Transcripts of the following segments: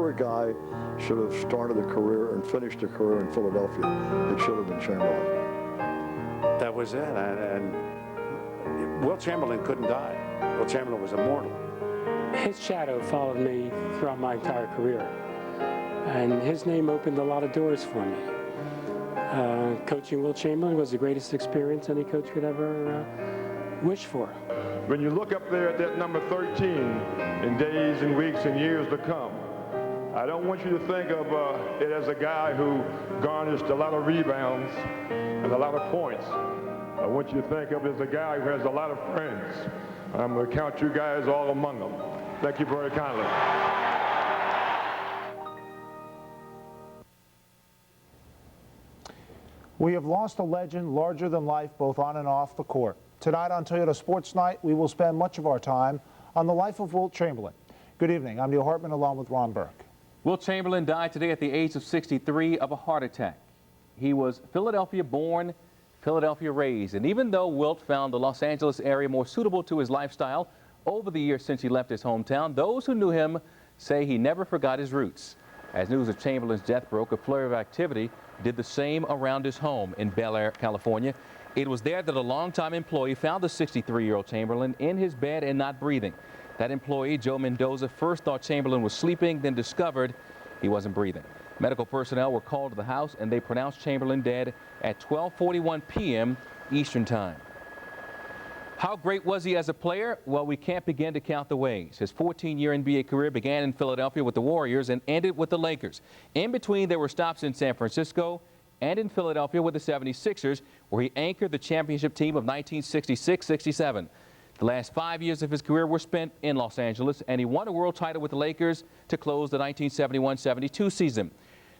ever a guy should have started a career and finished a career in Philadelphia, it should have been Chamberlain. That was it, and Wilt Chamberlain couldn't die. Wilt Chamberlain was immortal. His shadow followed me throughout my entire career, and his name opened a lot of doors for me. Coaching Wilt Chamberlain was the greatest experience any coach could ever wish for. When you look up there at that number 13 in days and weeks and years to come, I don't want you to think of it as a guy who garnished a lot of rebounds and a lot of points. I want you to think of it as a guy who has a lot of friends. I'm going to count you guys all among them. Thank you very kindly. We have lost a legend larger than life both on and off the court. Tonight on Toyota Sports Night, we will spend much of our time on the life of Wilt Chamberlain. Good evening. I'm Neil Hartman along with Ron Burke. Wilt Chamberlain died today at the age of 63 of a heart attack. He was Philadelphia born, Philadelphia raised, and even though Wilt found the Los Angeles area more suitable to his lifestyle over the years since he left his hometown, those who knew him say he never forgot his roots. As news of Chamberlain's death broke, a flurry of activity did the same around his home in Bel Air, California. It was there that a longtime employee found the 63-year-old Chamberlain in his bed and not breathing. That employee, Joe Mendoza, first thought Chamberlain was sleeping, then discovered he wasn't breathing. Medical personnel were called to the house, and they pronounced Chamberlain dead at 12:41 p.m. Eastern Time. How great was he as a player? Well, we can't begin to count the ways. His 14-year NBA career began in Philadelphia with the Warriors and ended with the Lakers. In between, there were stops in San Francisco and in Philadelphia with the 76ers, where he anchored the championship team of 1966-67. The last 5 years of his career were spent in Los Angeles, and he won a world title with the Lakers to close the 1971-72 season.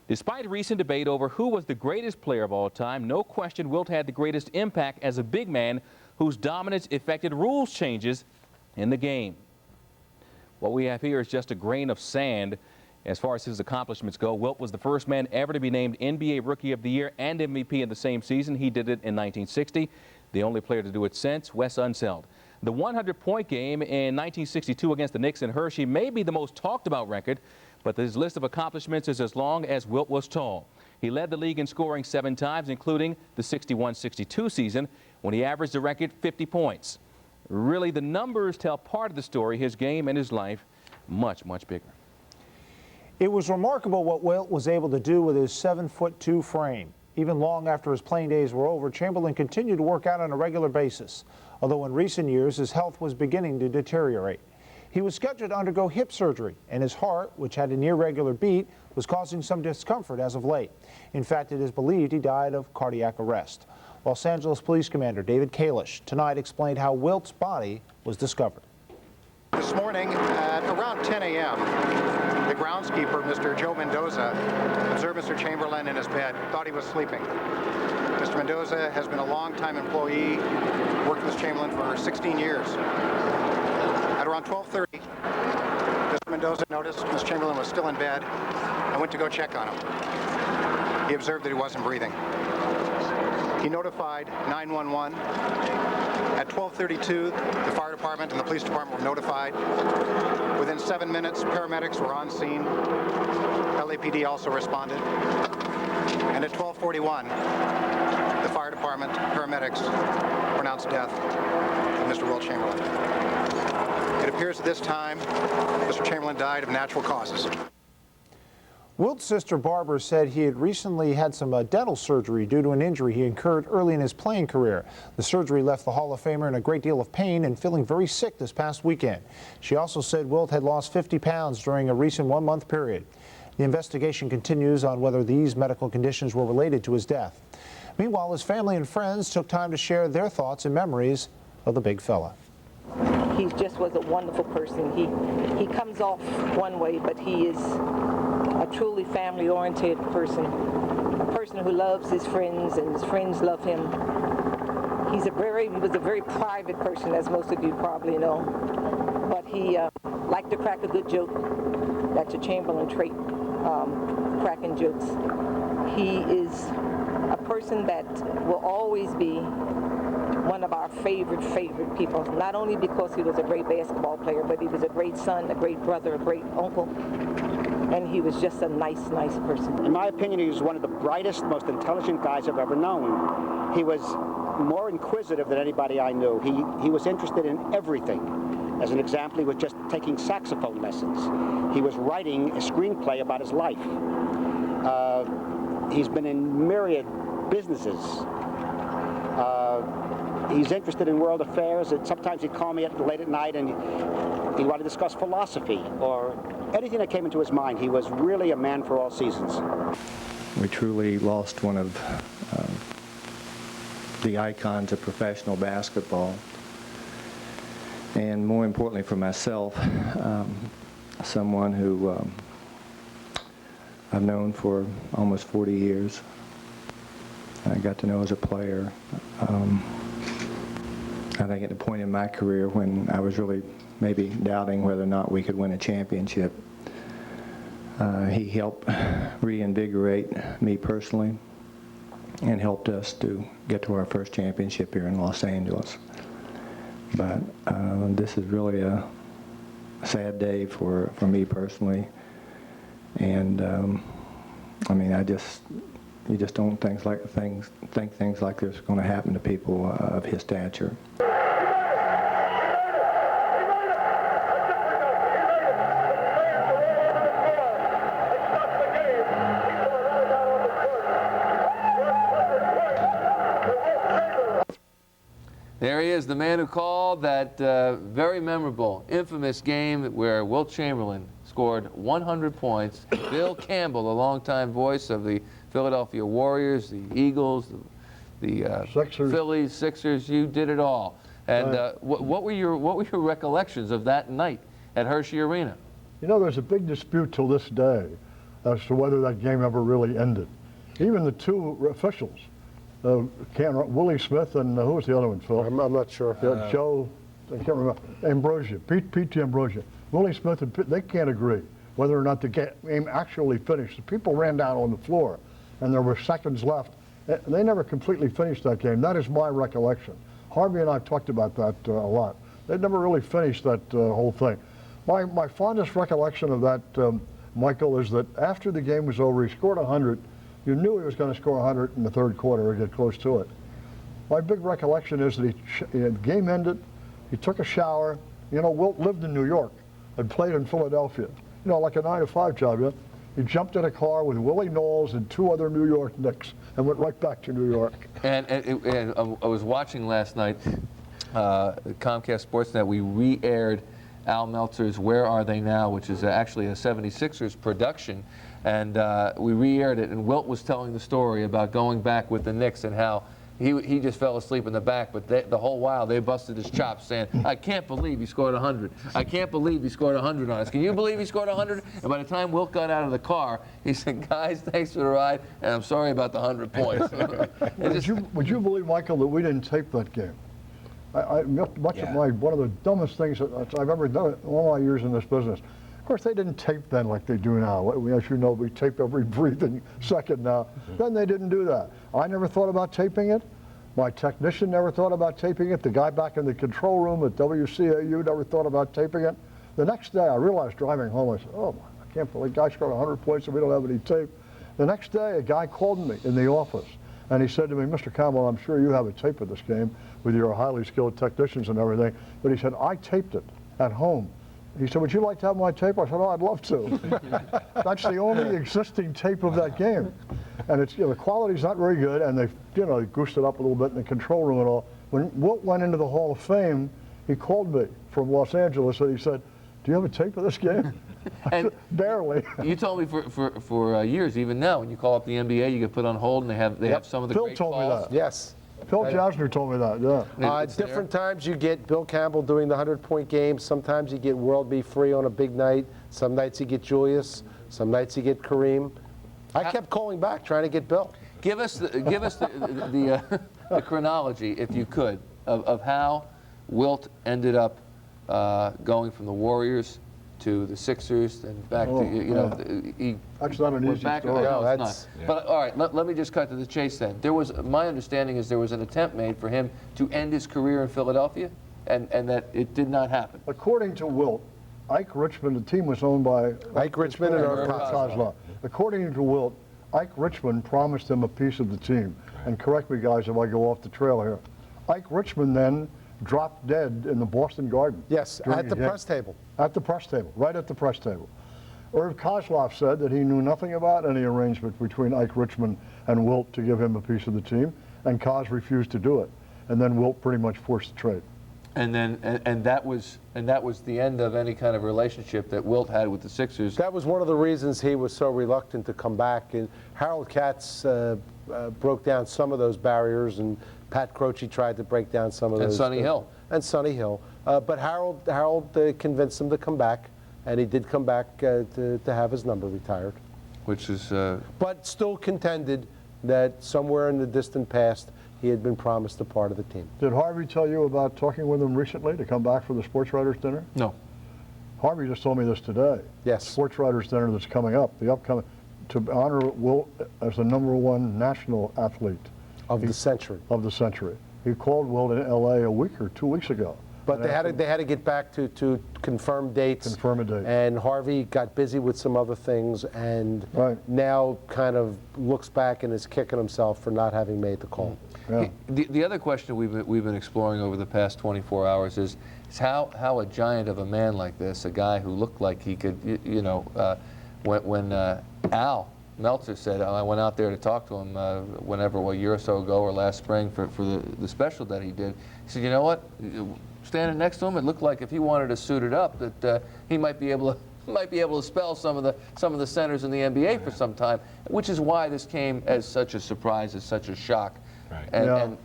Despite recent debate over who was the greatest player of all time, no question Wilt had the greatest impact as a big man whose dominance effected rules changes in the game. What we have here is just a grain of sand as far as his accomplishments go. Wilt was the first man ever to be named NBA Rookie of the Year and MVP in the same season. He did it in 1960. The only player to do it since, Wes Unseld. The 100-point game in 1962 against the Knicks and Hershey may be the most talked about record, but his list of accomplishments is as long as Wilt was tall. He led the league in scoring 7 times, including the 61-62 season, when he averaged a record 50 points. Really, the numbers tell part of the story. His game and his life much, much bigger. It was remarkable what Wilt was able to do with his 7'2" frame. Even long after his playing days were over, Chamberlain continued to work out on a regular basis, although in recent years his health was beginning to deteriorate. He was scheduled to undergo hip surgery, and his heart, which had an irregular beat, was causing some discomfort as of late. In fact, it is believed he died of cardiac arrest. Los Angeles Police Commander David Kalish tonight explained how Wilt's body was discovered. This morning at around 10 a.m., the groundskeeper, Mr. Joe Mendoza, observed Mr. Chamberlain in his bed, thought he was sleeping. Mr. Mendoza has been a longtime employee, worked with Chamberlain for 16 years. At around 12:30, Mr. Mendoza noticed Mr. Chamberlain was still in bed and went to go check on him. He observed that he wasn't breathing. He notified 911. At 12:32, the fire department and the police department were notified. Within 7 minutes, paramedics were on scene. LAPD also responded. And at 12:41, the fire department, paramedics pronounced death of Mr. Wilt Chamberlain. It appears at this time Mr. Chamberlain died of natural causes. Wilt's sister Barbara said he had recently had some dental surgery due to an injury he incurred early in his playing career. The surgery left the Hall of Famer in a great deal of pain and feeling very sick this past weekend. She also said Wilt had lost 50 pounds during a recent one-month period. The investigation continues on whether these medical conditions were related to his death. Meanwhile, his family and friends took time to share their thoughts and memories of the big fella. He just was a wonderful person. He comes off one way, but he is a truly family-oriented person, a person who loves his friends and his friends love him. He was a very private person, as most of you probably know, but he liked to crack a good joke. That's a Chamberlain trait, cracking jokes. He is a person that will always be one of our favorite people, not only because he was a great basketball player, but he was a great son, a great brother, a great uncle. and he was just a nice person. In my opinion, he was one of the brightest, most intelligent guys I've ever known. He was more inquisitive than anybody I knew. He was interested in everything. As an example, he was just taking saxophone lessons. He was writing a screenplay about his life. He's been in myriad businesses. He's interested in world affairs, and sometimes he'd call me late at night and he'd want to discuss philosophy or anything that came into his mind. He was really a man for all seasons. We truly lost one of the icons of professional basketball. And more importantly for myself, someone who I've known for almost 40 years. I got to know as a player. I think at the point in my career when I was really maybe doubting whether or not we could win a championship, he helped reinvigorate me personally and helped us to get to our first championship here in Los Angeles. But this is really a sad day for me personally. And I mean, you just don't think things like this are going to happen to people of his stature. There he is, the man who called that very memorable, infamous game where Wilt Chamberlain scored 100 points. Bill Campbell, a longtime voice of the Philadelphia Warriors, the Eagles, the Sixers. Phillies, Sixers. You did it all. And what were your recollections of that night at Hershey Arena? You know, there's a big dispute till this day as to whether that game ever really ended. Even the two officials, Willie Smith and who was the other one, Phil? I'm not sure. Joe, I can't remember. Ambrosia, Pete Ambrosia. Willie Smith, they can't agree whether or not the game actually finished. The people ran down on the floor, and there were seconds left. They never completely finished that game. That is my recollection. Harvey and I talked about that a lot. They never really finished that whole thing. My fondest recollection of that, Michael, is that after the game was over, he scored 100. You knew he was going to score 100 in the third quarter or get close to it. My big recollection is that the game ended, he took a shower. You know, Wilt lived in New York and played in Philadelphia. You know, like a 9-to-5 job, yeah? He jumped in a car with Willie Knowles and 2 other New York Knicks and went right back to New York. And I was watching last night, Comcast Sportsnet, we re-aired Al Meltzer's Where Are They Now, which is actually a 76ers production. And we re-aired it, and Wilt was telling the story about going back with the Knicks and how he just fell asleep in the back, but the whole while they busted his chops saying, I can't believe he scored 100. I can't believe he scored 100 on us. Can you believe he scored 100? And by the time Wilt got out of the car, he said, guys, thanks for the ride, and I'm sorry about the 100 points. Would you believe, Michael, that we didn't tape that game? One of the dumbest things that I've ever done in all my years in this business. Of course, they didn't tape then like they do now. As you know, we tape every breathing second now. Then they didn't do that. I never thought about taping it. My technician never thought about taping it. The guy back in the control room at WCAU never thought about taping it. The next day, I realized driving home, I said, oh, I can't believe the guy scored 100 points and we don't have any tape. The next day, a guy called me in the office, and he said to me, Mr. Campbell, I'm sure you have a tape of this game with your highly skilled technicians and everything, but he said, I taped it at home. He said, would you like to have my tape? I said, oh, I'd love to. That's the only existing tape of that game. And it's, the quality's not very good, and they goosed it up a little bit in the control room and all. When Wilt went into the Hall of Fame, he called me from Los Angeles, and he said, do you have a tape of this game? And barely. You told me for years, even now, when you call up the NBA, you get put on hold, and they have some of the great calls. Phil told me that. Yes. Phil Jasner told me that, yeah. Different times you get Bill Campbell doing the 100-point game. Sometimes you get World Be Free on a big night. Some nights you get Julius. Some nights you get Kareem. I kept calling back trying to get Bill. Give us the chronology, if you could, of how Wilt ended up going from the Warriors to the Sixers and back to, that's not an easy story. No, it's not. But all right, let me just cut to the chase then. My understanding is there was an attempt made for him to end his career in Philadelphia, and that it did not happen. According to Wilt, Ike Richmond, the team was owned by Ike Richmond and Irv Kozlov. According to Wilt, Ike Richmond promised him a piece of the team. And correct me, guys, if I go off the trail here. Ike Richmond then dropped dead in the Boston Garden. Yes, at the press table. At the press table, right at the press table. Irv Kozlov said that he knew nothing about any arrangement between Ike Richmond and Wilt to give him a piece of the team, and Koz refused to do it. And then Wilt pretty much forced the trade. And then, and that was the end of any kind of relationship that Wilt had with the Sixers. That was one of the reasons he was so reluctant to come back. And Harold Katz broke down some of those barriers, and Pat Croce tried to break down some of those. And Sonny Hill. And Sonny Hill. But Harold convinced him to come back, and he did come back to have his number retired. Which is... But still contended that somewhere in the distant past, he had been promised a part of the team. Did Harvey tell you about talking with him recently to come back for the sports writers dinner? No. Harvey just told me this today. Yes. Sports writers dinner that's coming up, the upcoming, to honor Wilt as the #1 national athlete. Of the century. Of the century. He called Wilt in LA a week or 2 weeks ago. But they had to get back to confirm dates. Confirm a date. And Harvey got busy with some other things, and now kind of looks back and is kicking himself for not having made the call. Yeah. The other question we've been exploring over the past 24 hours is how a giant of a man like this, a guy who looked like he could, when Al Meltzer said, I went out there to talk to him a year or so ago or last spring for the special that he did. He said, you know what? Standing next to him, it looked like if he wanted to suit it up, that he might be able to spell some of the centers in the NBA for some time, which is why this came as such a surprise, as such a shock. Right. And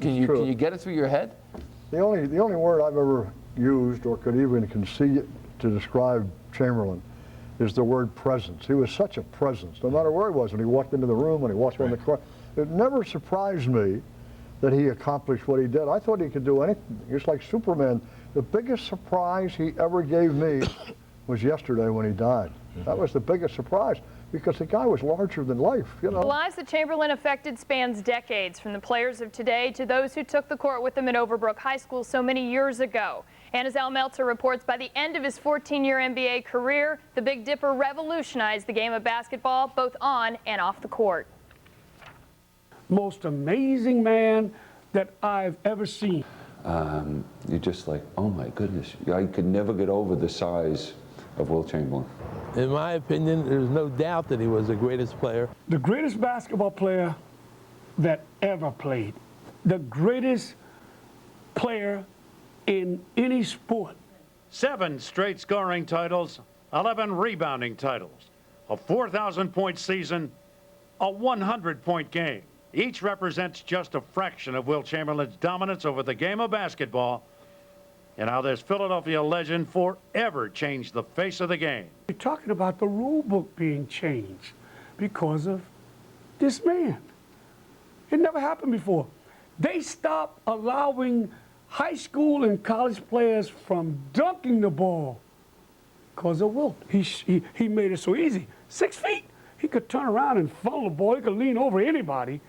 can you get it through your head? The only word I've ever used or could even conceive to describe Chamberlain is the word presence. He was such a presence, no matter where he was, when he walked into the room, when he walked on the court. It never surprised me that he accomplished what he did. I thought he could do anything. He's like Superman. The biggest surprise he ever gave me was yesterday when he died. That was the biggest surprise, because the guy was larger than life, you know. The lives that Chamberlain affected spans decades, from the players of today to those who took the court with him at Overbrook High School so many years ago. And as Al Meltzer reports, by the end of his 14-year NBA career, the Big Dipper revolutionized the game of basketball, both on and off the court. Most amazing man that I've ever seen. You're just like, oh my goodness, I could never get over the size of Wilt Chamberlain. In my opinion, there's no doubt that he was the greatest player. The greatest basketball player that ever played. The greatest player in any sport. 7 straight scoring titles, 11 rebounding titles, a 4,000-point season, a 100-point game. Each represents just a fraction of Wilt Chamberlain's dominance over the game of basketball, and how this Philadelphia legend forever changed the face of the game. You're talking about the rule book being changed because of this man. It never happened before. They stopped allowing high school and college players from dunking the ball because of Wilt. He made it so easy. 6 feet. He could turn around and funnel the ball. He could lean over anybody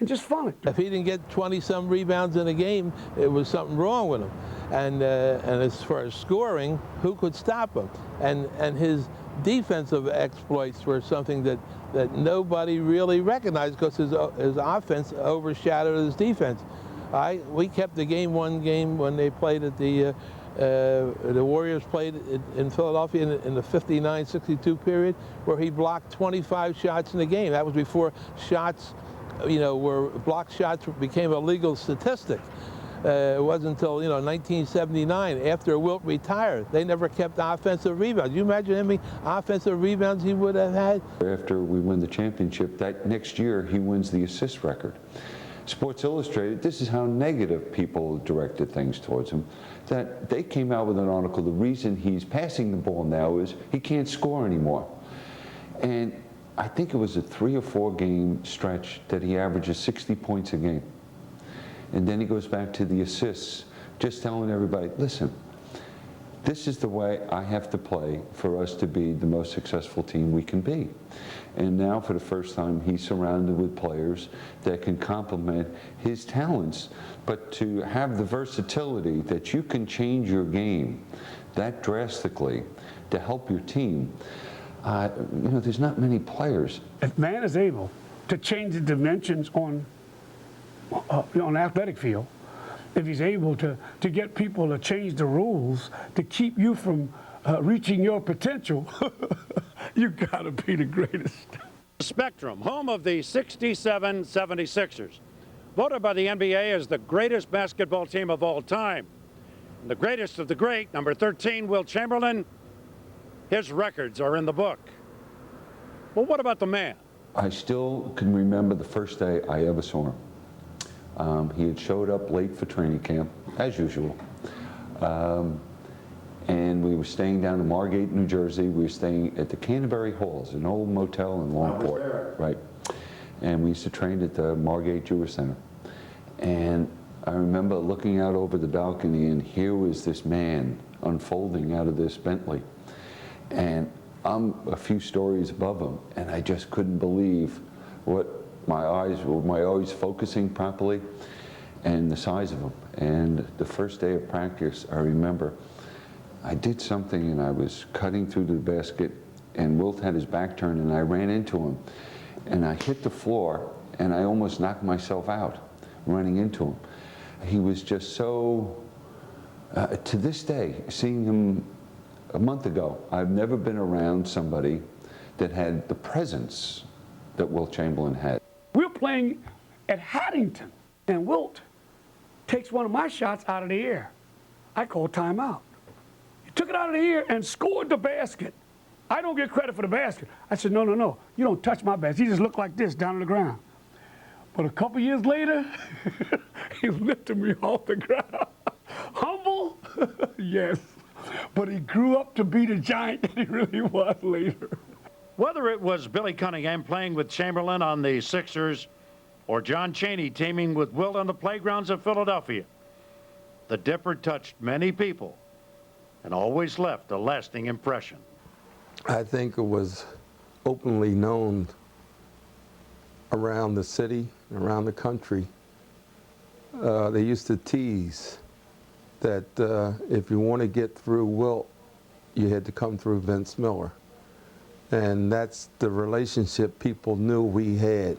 and just funnel it. If he didn't get 20-some rebounds in a game, it was something wrong with him. And as far as scoring, who could stop him? And his defensive exploits were something that nobody really recognized, because his offense overshadowed his defense. We kept the game one game when they played at the Warriors played in Philadelphia in the 59-62 period, where he blocked 25 shots in the game. That was before shots, where block shots became a legal statistic. It wasn't until 1979, after Wilt retired, they never kept offensive rebounds. You imagine how many offensive rebounds he would have had? After we win the championship, that next year he wins the assist record. Sports Illustrated, this is how negative people directed things towards him, that they came out with an article, the reason he's passing the ball now is he can't score anymore. And I think it was a 3 or 4 game stretch that he averages 60 points a game. And then he goes back to the assists, just telling everybody, listen, this is the way I have to play for us to be the most successful team we can be. And now, for the first time, he's surrounded with players that can complement his talents, but to have the versatility that you can change your game, that drastically to help your team, you know, there's not many players. If man is able to change the dimensions on an athletic field, if he's able to get people to change the rules to keep you from reaching your potential, you gotta be the greatest. Spectrum, home of the 67 76ers, voted by the NBA as the greatest basketball team of all time. And the greatest of the great, number 13, Wilt Chamberlain, his records are in the book. Well, what about the man? I still can remember the first day I ever saw him. He had showed up late for training camp, as usual. And we were staying down in Margate, New Jersey. We were staying at the Canterbury Halls, an old motel in Longport, right? And we used to train at the Margate Jewish Center. And I remember looking out over the balcony, and here was this man unfolding out of this Bentley. And I'm a few stories above him, and I just couldn't believe what my eyes were focusing properly, and the size of him. And the first day of practice, I remember I did something, and I was cutting through the basket, and Wilt had his back turned, and I ran into him, and I hit the floor, and I almost knocked myself out running into him. He was just so, to this day, seeing him a month ago, I've never been around somebody that had the presence that Wilt Chamberlain had. We're playing at Haddington, and Wilt takes one of my shots out of the air. I call timeout. He took it out of the air and scored the basket. I don't get credit for the basket. I said, no, no, no, you don't touch my basket. He just looked like this down on the ground. But a couple years later, he lifted me off the ground. Humble? Yes. But he grew up to be the giant that he really was later. Whether it was Billy Cunningham playing with Chamberlain on the Sixers or John Chaney teaming with Wilt on the playgrounds of Philadelphia, the Dipper touched many people and always left a lasting impression. I think it was openly known around the city, around the country. They used to tease that if you want to get through Wilt, you had to come through Vince Miller. And that's the relationship people knew we had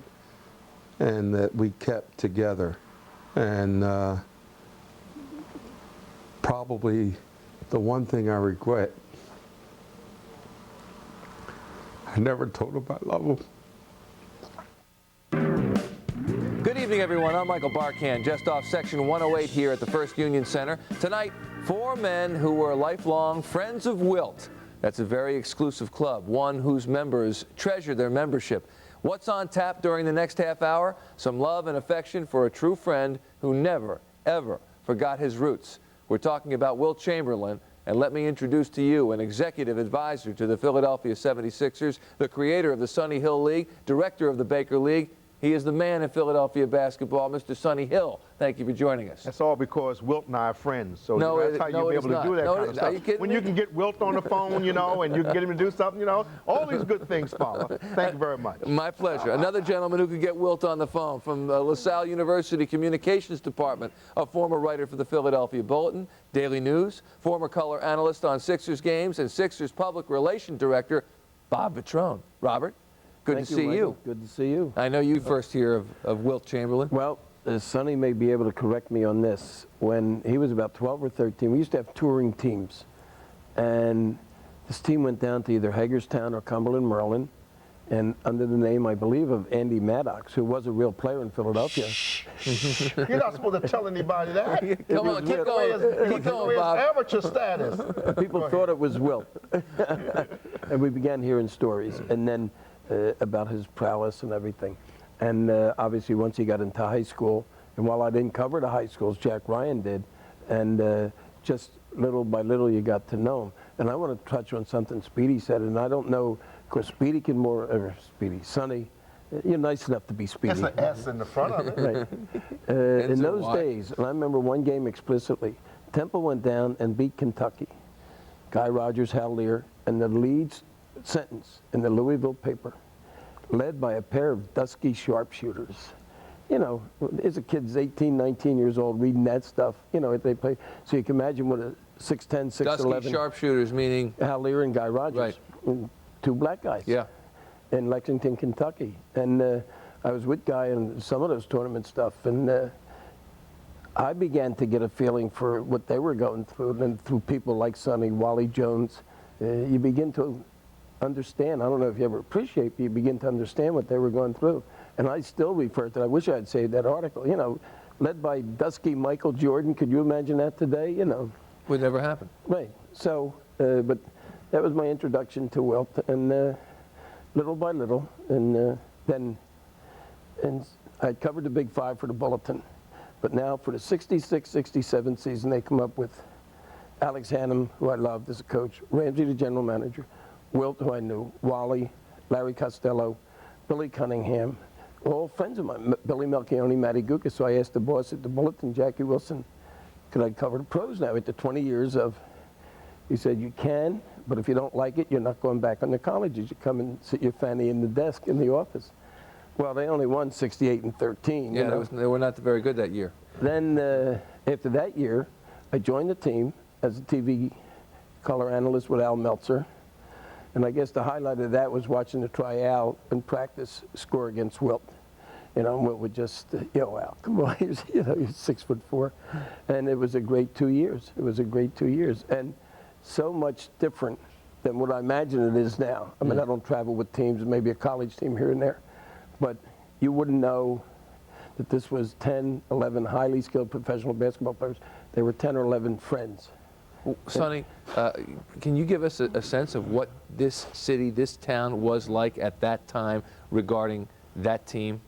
and that we kept together. And probably the one thing I regret, I never told him I love him. Good evening, everyone. I'm Michael Barkan, just off Section 108 here at the First Union Center. Tonight, 4 men who were lifelong friends of Wilt. That's a very exclusive club, one whose members treasure their membership. What's on tap during the next half hour? Some love and affection for a true friend who never, ever forgot his roots. We're talking about Wilt Chamberlain, and let me introduce to you an executive advisor to the Philadelphia 76ers, the creator of the Sonny Hill League, director of the Baker League. He is the man in Philadelphia basketball, Mr. Sonny Hill. Thank you for joining us. That's all because Wilt and I are friends. So no, that's how you'll be able to do that kind of stuff. Are you kidding when me? you can get Wilt on the phone, you know, and you can get him to do something, you know, all these good things follow. Thank you very much. My pleasure. Another gentleman who could get Wilt on the phone from LaSalle University Communications Department, a former writer for the Philadelphia Bulletin, Daily News, former color analyst on Sixers games, and Sixers public relations director, Bob Vitrone. Robert? Good to see you. Good to see you. I know you first hear of Wilt Chamberlain. Well, Sonny may be able to correct me on this. When he was about 12 or 13, we used to have touring teams. And this team went down to either Hagerstown or Cumberland, Maryland, and under the name, I believe, of Andy Maddox, who was a real player in Philadelphia. You're not supposed to tell anybody that. Come on, keep going. Keep going, Bob. Amateur status. People thought it was Wilt. And we began hearing stories. And then about his prowess and everything. And obviously once he got into high school, and while I didn't cover the high schools, Jack Ryan did, and just little by little you got to know him. And I want to touch on something Speedy said, and I don't know, of course Speedy can more, or Speedy, Sonny, you're nice enough to be Speedy. That's an S in the front of it. Right. In those days, and I remember one game explicitly, Temple went down and beat Kentucky. Guy Rogers, Hal Lear, and the lead sentence in the Louisville paper, led by a pair of dusky sharpshooters. You know, as a kid's 18, 19 years old reading that stuff, you know, they play. So you can imagine what 6'10", 6'11". Dusky sharpshooters, meaning? Hal Lear and Guy Rogers. Right. Two black guys. Yeah. In Lexington, Kentucky. And I was with Guy in some of those tournament stuff. And I began to get a feeling for what they were going through. And through people like Sonny, Wally Jones, you begin to understand. I don't know if you ever appreciate, but you begin to understand what they were going through. And I still refer to it. I wish I had saved that article. You know, led by dusky Michael Jordan. Could you imagine that today? You know. Would never happen. Right. So, but that was my introduction to Wilt. And little by little, and then I covered the Big Five for the Bulletin. But now for the 66-67 season, they come up with Alex Hannum, who I loved as a coach, Ramsey, the general manager, Wilt, who I knew, Wally, Larry Costello, Billy Cunningham, all friends of mine, Billy Melchione, Matty Gucca. So I asked the boss at the Bulletin, Jackie Wilson, could I cover the pros now after 20 years of, he said, you can, but if you don't like it, you're not going back on the colleges. You come and sit your fanny in the desk in the office. Well, they only won 68-13. Yeah, they were not very good that year. Then after that year, I joined the team as a TV color analyst with Al Meltzer. And I guess the highlight of that was watching the try Al in practice score against Wilt. You know, Wilt would just, yo, Al, come on, he's 6'4". And it was a great 2 years. It was a great 2 years. And so much different than what I imagine it is now. I mean, I don't travel with teams, maybe a college team here and there, but you wouldn't know that this was 10, 11 highly skilled professional basketball players. They were 10 or 11 friends. Well, Sonny, can you give us a sense of what this city, this town was like at that time regarding that team?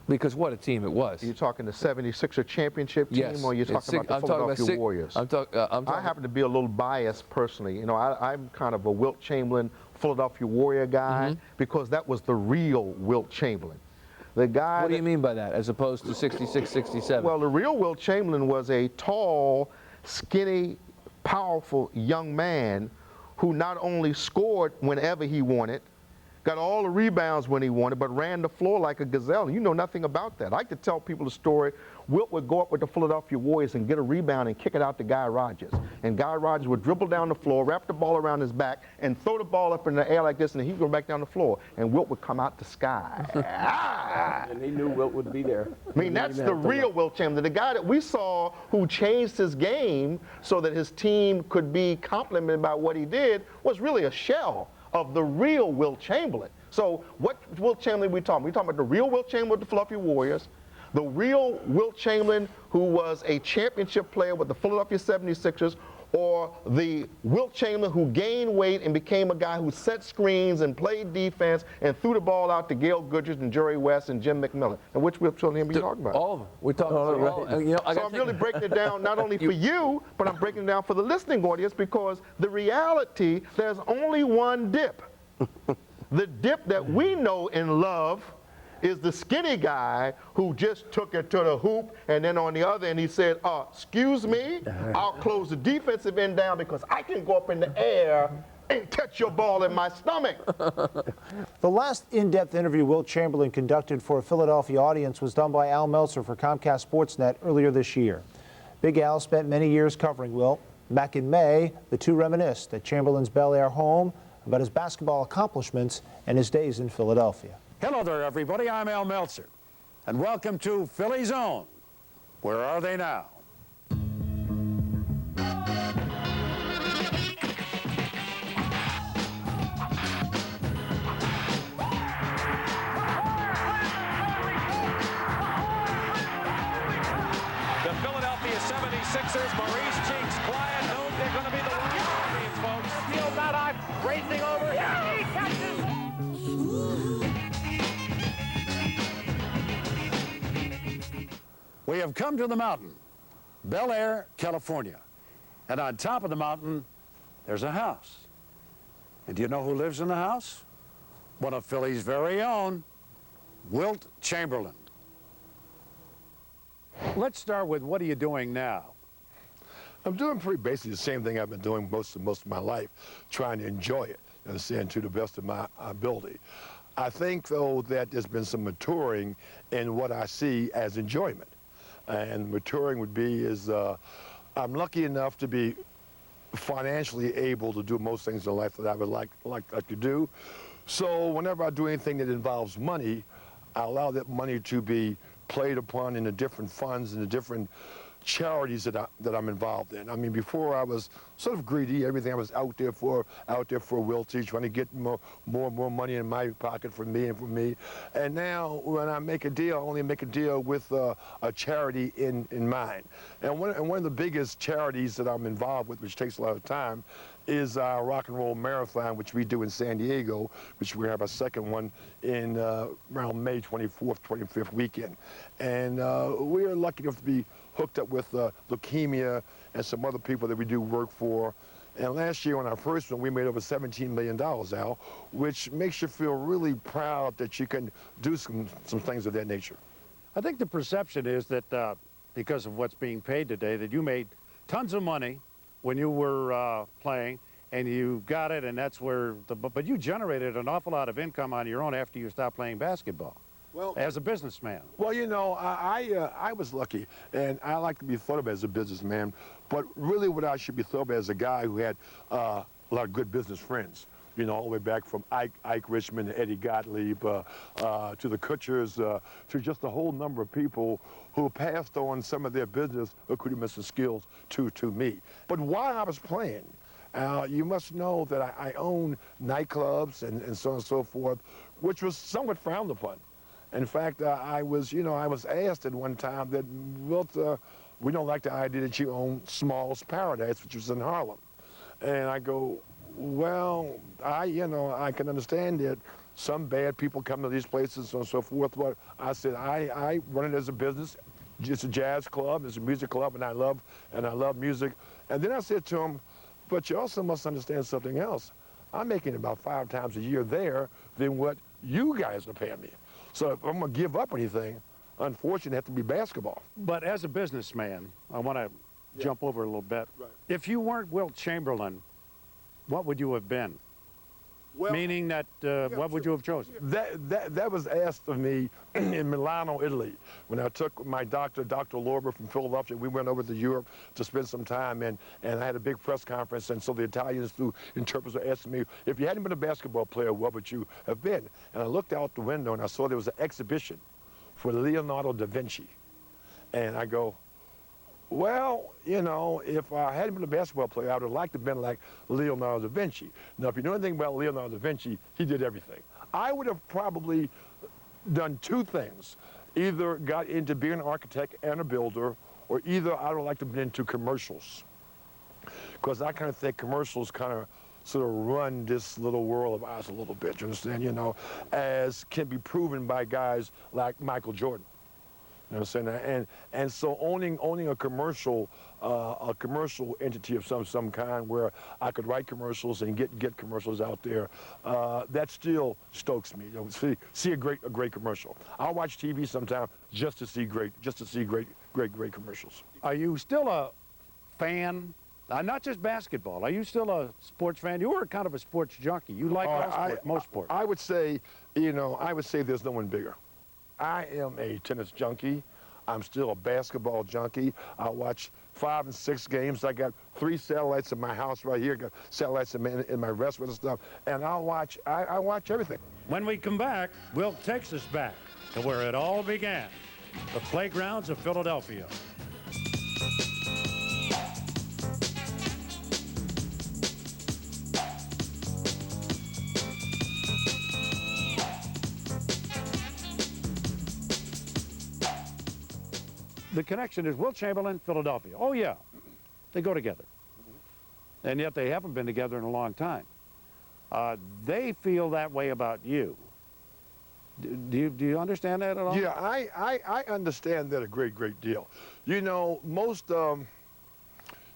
Because what a team it was. You're talking the 76ers championship team, yes. Or you're talking about the Philadelphia Warriors? I happen to be a little biased personally. You know, I'm kind of a Wilt Chamberlain, Philadelphia Warrior guy, because that was the real Wilt Chamberlain. The guy. What do you mean by that, as opposed to 66, 67? Well, the real Wilt Chamberlain was a tall, skinny, powerful young man who not only scored whenever he wanted, got all the rebounds when he wanted, but ran the floor like a gazelle. You know nothing about that. I like to tell people the story. Wilt would go up with the Philadelphia Warriors and get a rebound and kick it out to Guy Rogers. And Guy Rogers would dribble down the floor, wrap the ball around his back, and throw the ball up in the air like this, and he'd go back down the floor. And Wilt would come out the sky. And he knew Wilt would be there. I mean, that's the real Wilt Chamberlain. The guy that we saw who changed his game so that his team could be complimented by what he did was really a shell of the real Wilt Chamberlain. So what Wilt Chamberlain we talking? We talking about the real Wilt Chamberlain with the Philadelphia Warriors, the real Wilt Chamberlain who was a championship player with the Philadelphia 76ers, or the Wilt Chamberlain who gained weight and became a guy who set screens and played defense and threw the ball out to Gail Goodrich and Jerry West and Jim McMillan. And which Wilt Chamberlain are you talking about? All of them. We're talking about all. So I'm really breaking it down not only for you, but I'm breaking it down for the listening audience, because the reality, there's only one dip. The dip that we know and love is the skinny guy who just took it to the hoop, and then on the other end he said, excuse me, I'll close the defensive end down because I can go up in the air and catch your ball in my stomach. The last in-depth interview Wilt Chamberlain conducted for a Philadelphia audience was done by Al Meltzer for Comcast Sportsnet earlier this year. Big Al spent many years covering Wilt. Back in May, the two reminisced at Chamberlain's Bel Air home about his basketball accomplishments and his days in Philadelphia. Hello there, everybody. I'm Al Meltzer, and welcome to Philly Zone. Where are they now? The Philadelphia 76ers, Maurice Cheeks, quiet, knows they're going to be the one team, folks. Neil Maddox racing over. Here he catches. We have come to the mountain, Bel Air, California. And on top of the mountain, there's a house. And do you know who lives in the house? One of Philly's very own, Wilt Chamberlain. Let's start with, what are you doing now? I'm doing pretty basically the same thing I've been doing most of my life, trying to enjoy it, understand, to the best of my ability. I think, though, that there's been some maturing in what I see as enjoyment. And maturing would be is I'm lucky enough to be financially able to do most things in life that I would like to do. So whenever I do anything that involves money, I allow that money to be played upon in the different funds and the different charities that I'm involved in. I mean, before I was sort of greedy. Everything I was out there for Wilt, trying to get more money in my pocket for me. And now when I make a deal, I only make a deal with a charity in mind. And one of the biggest charities that I'm involved with, which takes a lot of time, is our rock and roll marathon, which we do in San Diego, which we have a second one in around May 24th, 25th weekend. And we are lucky enough to be hooked up with leukemia and some other people that we do work for. And last year on our first one, we made over $17 million, Al, which makes you feel really proud that you can do some things of that nature. I think the perception is that because of what's being paid today, that you made tons of money when you were playing, and you got it, and that's where but you generated an awful lot of income on your own after you stopped playing basketball. Well, as a businessman. Well, you know, I was lucky, and I like to be thought of as a businessman, but really what I should be thought of as a guy who had a lot of good business friends. You know, all the way back from Ike Richmond to Eddie Gottlieb, to the Kutchers, to just a whole number of people who passed on some of their business accoutrements and skills to me. But while I was playing, you must know that I own nightclubs and so on and so forth, which was somewhat frowned upon. In fact, I was asked at one time that, Wilt, we don't like the idea that you own Small's Paradise, which was in Harlem. And I go, well, I can understand that some bad people come to these places and so forth, but I said, I run it as a business. It's a jazz club, it's a music club, and I love music. And then I said to him, but you also must understand something else. I'm making about 5 times a year there than what you guys are paying me. So if I'm going to give up anything, unfortunately, it has to be basketball. But as a businessman, I want to jump over a little bit. Right. If you weren't Wilt Chamberlain, what would you have been? Well, meaning that, what would you have chosen? That was asked of me in Milano, Italy, when I took my doctor, Dr. Lorber from Philadelphia. We went over to Europe to spend some time, and I had a big press conference, and so the Italians, through interpreters, were asking me, if you hadn't been a basketball player, what would you have been? And I looked out the window, and I saw there was an exhibition for Leonardo da Vinci. And I go, well, you know, if I hadn't been a basketball player, I would have liked to have been like Leonardo da Vinci. Now, if you know anything about Leonardo da Vinci, he did everything. I would have probably done 2 things. Either got into being an architect and a builder, or either I would have liked to have been into commercials. Because I kind of think commercials kind of sort of run this little world of ours a little bit, you understand, you know, as can be proven by guys like Michael Jordan. You know what I'm saying? And so owning a commercial entity of some kind where I could write commercials and get commercials out there, that still stokes me. You know, see a great commercial. I'll watch TV sometime just to see great commercials. Are you still a fan? Not just basketball. Are you still a sports fan? You were kind of a sports junkie. You like all sports, most sports. I would say, you know, there's no one bigger. I am a tennis junkie. I'm still a basketball junkie. I watch 5 and 6 games. I got 3 satellites in my house right here. Got satellites in my restaurant and stuff. And I watch everything. When we come back, Wilt takes us back to where it all began, the playgrounds of Philadelphia. The connection is Wilt Chamberlain, Philadelphia. Oh, yeah, they go together. And yet they haven't been together in a long time. They feel that way about you. Do you understand that at all? Yeah, I understand that a great deal. You know, most,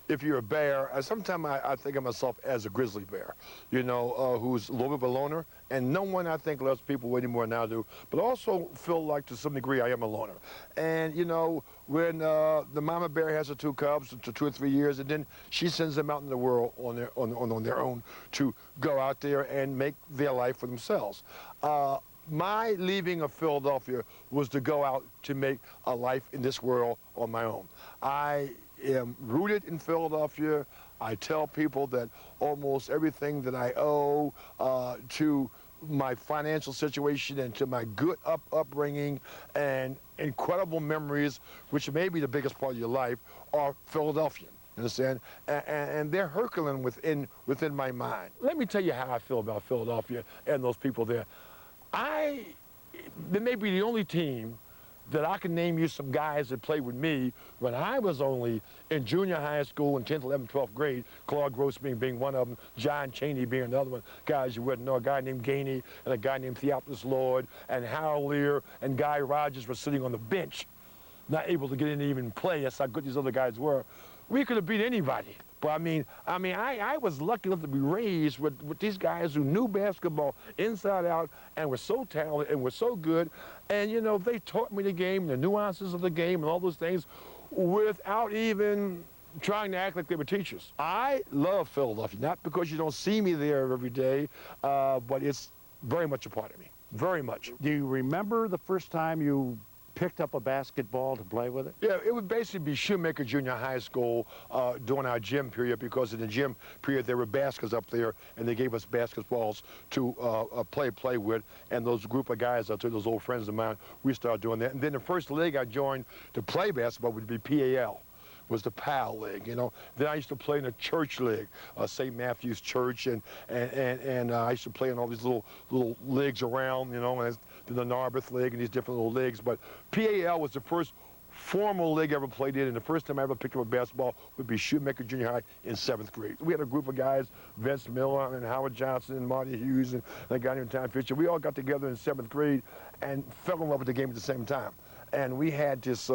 if you're a bear, sometimes I think of myself as a grizzly bear, you know, who's a little bit of a loner, and no one, I think, loves people any more than I do, but also feel like to some degree I am a loner. And, you know, when the mama bear has her 2 cubs for 2 or 3 years, and then she sends them out in the world on their own to go out there and make their life for themselves. My leaving of Philadelphia was to go out to make a life in this world on my own. I am rooted in Philadelphia. I tell people that almost everything that I owe to my financial situation and to my good upbringing and incredible memories, which may be the biggest part of your life, are Philadelphian. You understand? And they're Herculean within my mind. Let me tell you how I feel about Philadelphia and those people there. They may be the only team that I can name you some guys that played with me when I was only in junior high school in 10th, 11th, 12th grade, Claude Gross being one of them, John Chaney being another one, guys you wouldn't know, a guy named Gainey and a guy named Theophilus Lord and Hal Lear and Guy Rogers were sitting on the bench, not able to get in and even play. That's how good these other guys were. We could have beat anybody. But I was lucky enough to be raised with these guys who knew basketball inside out and were so talented and were so good. And, you know, they taught me the game, the nuances of the game and all those things without even trying to act like they were teachers. I love Philadelphia, not because you don't see me there every day, but it's very much a part of me, very much. Do you remember the first time you picked up a basketball to play with it? Yeah, it would basically be Shoemaker Junior High School during our gym period, because in the gym period there were baskets up there and they gave us basketballs to play with, and those group of guys out there, those old friends of mine, we started doing that. And then the first league I joined to play basketball would be PAL. Was the PAL League, you know. Then I used to play in a church league, St. Matthew's Church, and I used to play in all these little leagues around, you know, and the Narberth League and these different little leagues. But PAL was the first formal league I ever played in, and the first time I ever picked up a basketball would be Shoemaker Junior High in 7th grade. We had a group of guys, Vince Miller and Howard Johnson and Marty Hughes and a guy named Tom Fisher. We all got together in 7th grade and fell in love with the game at the same time. And we had this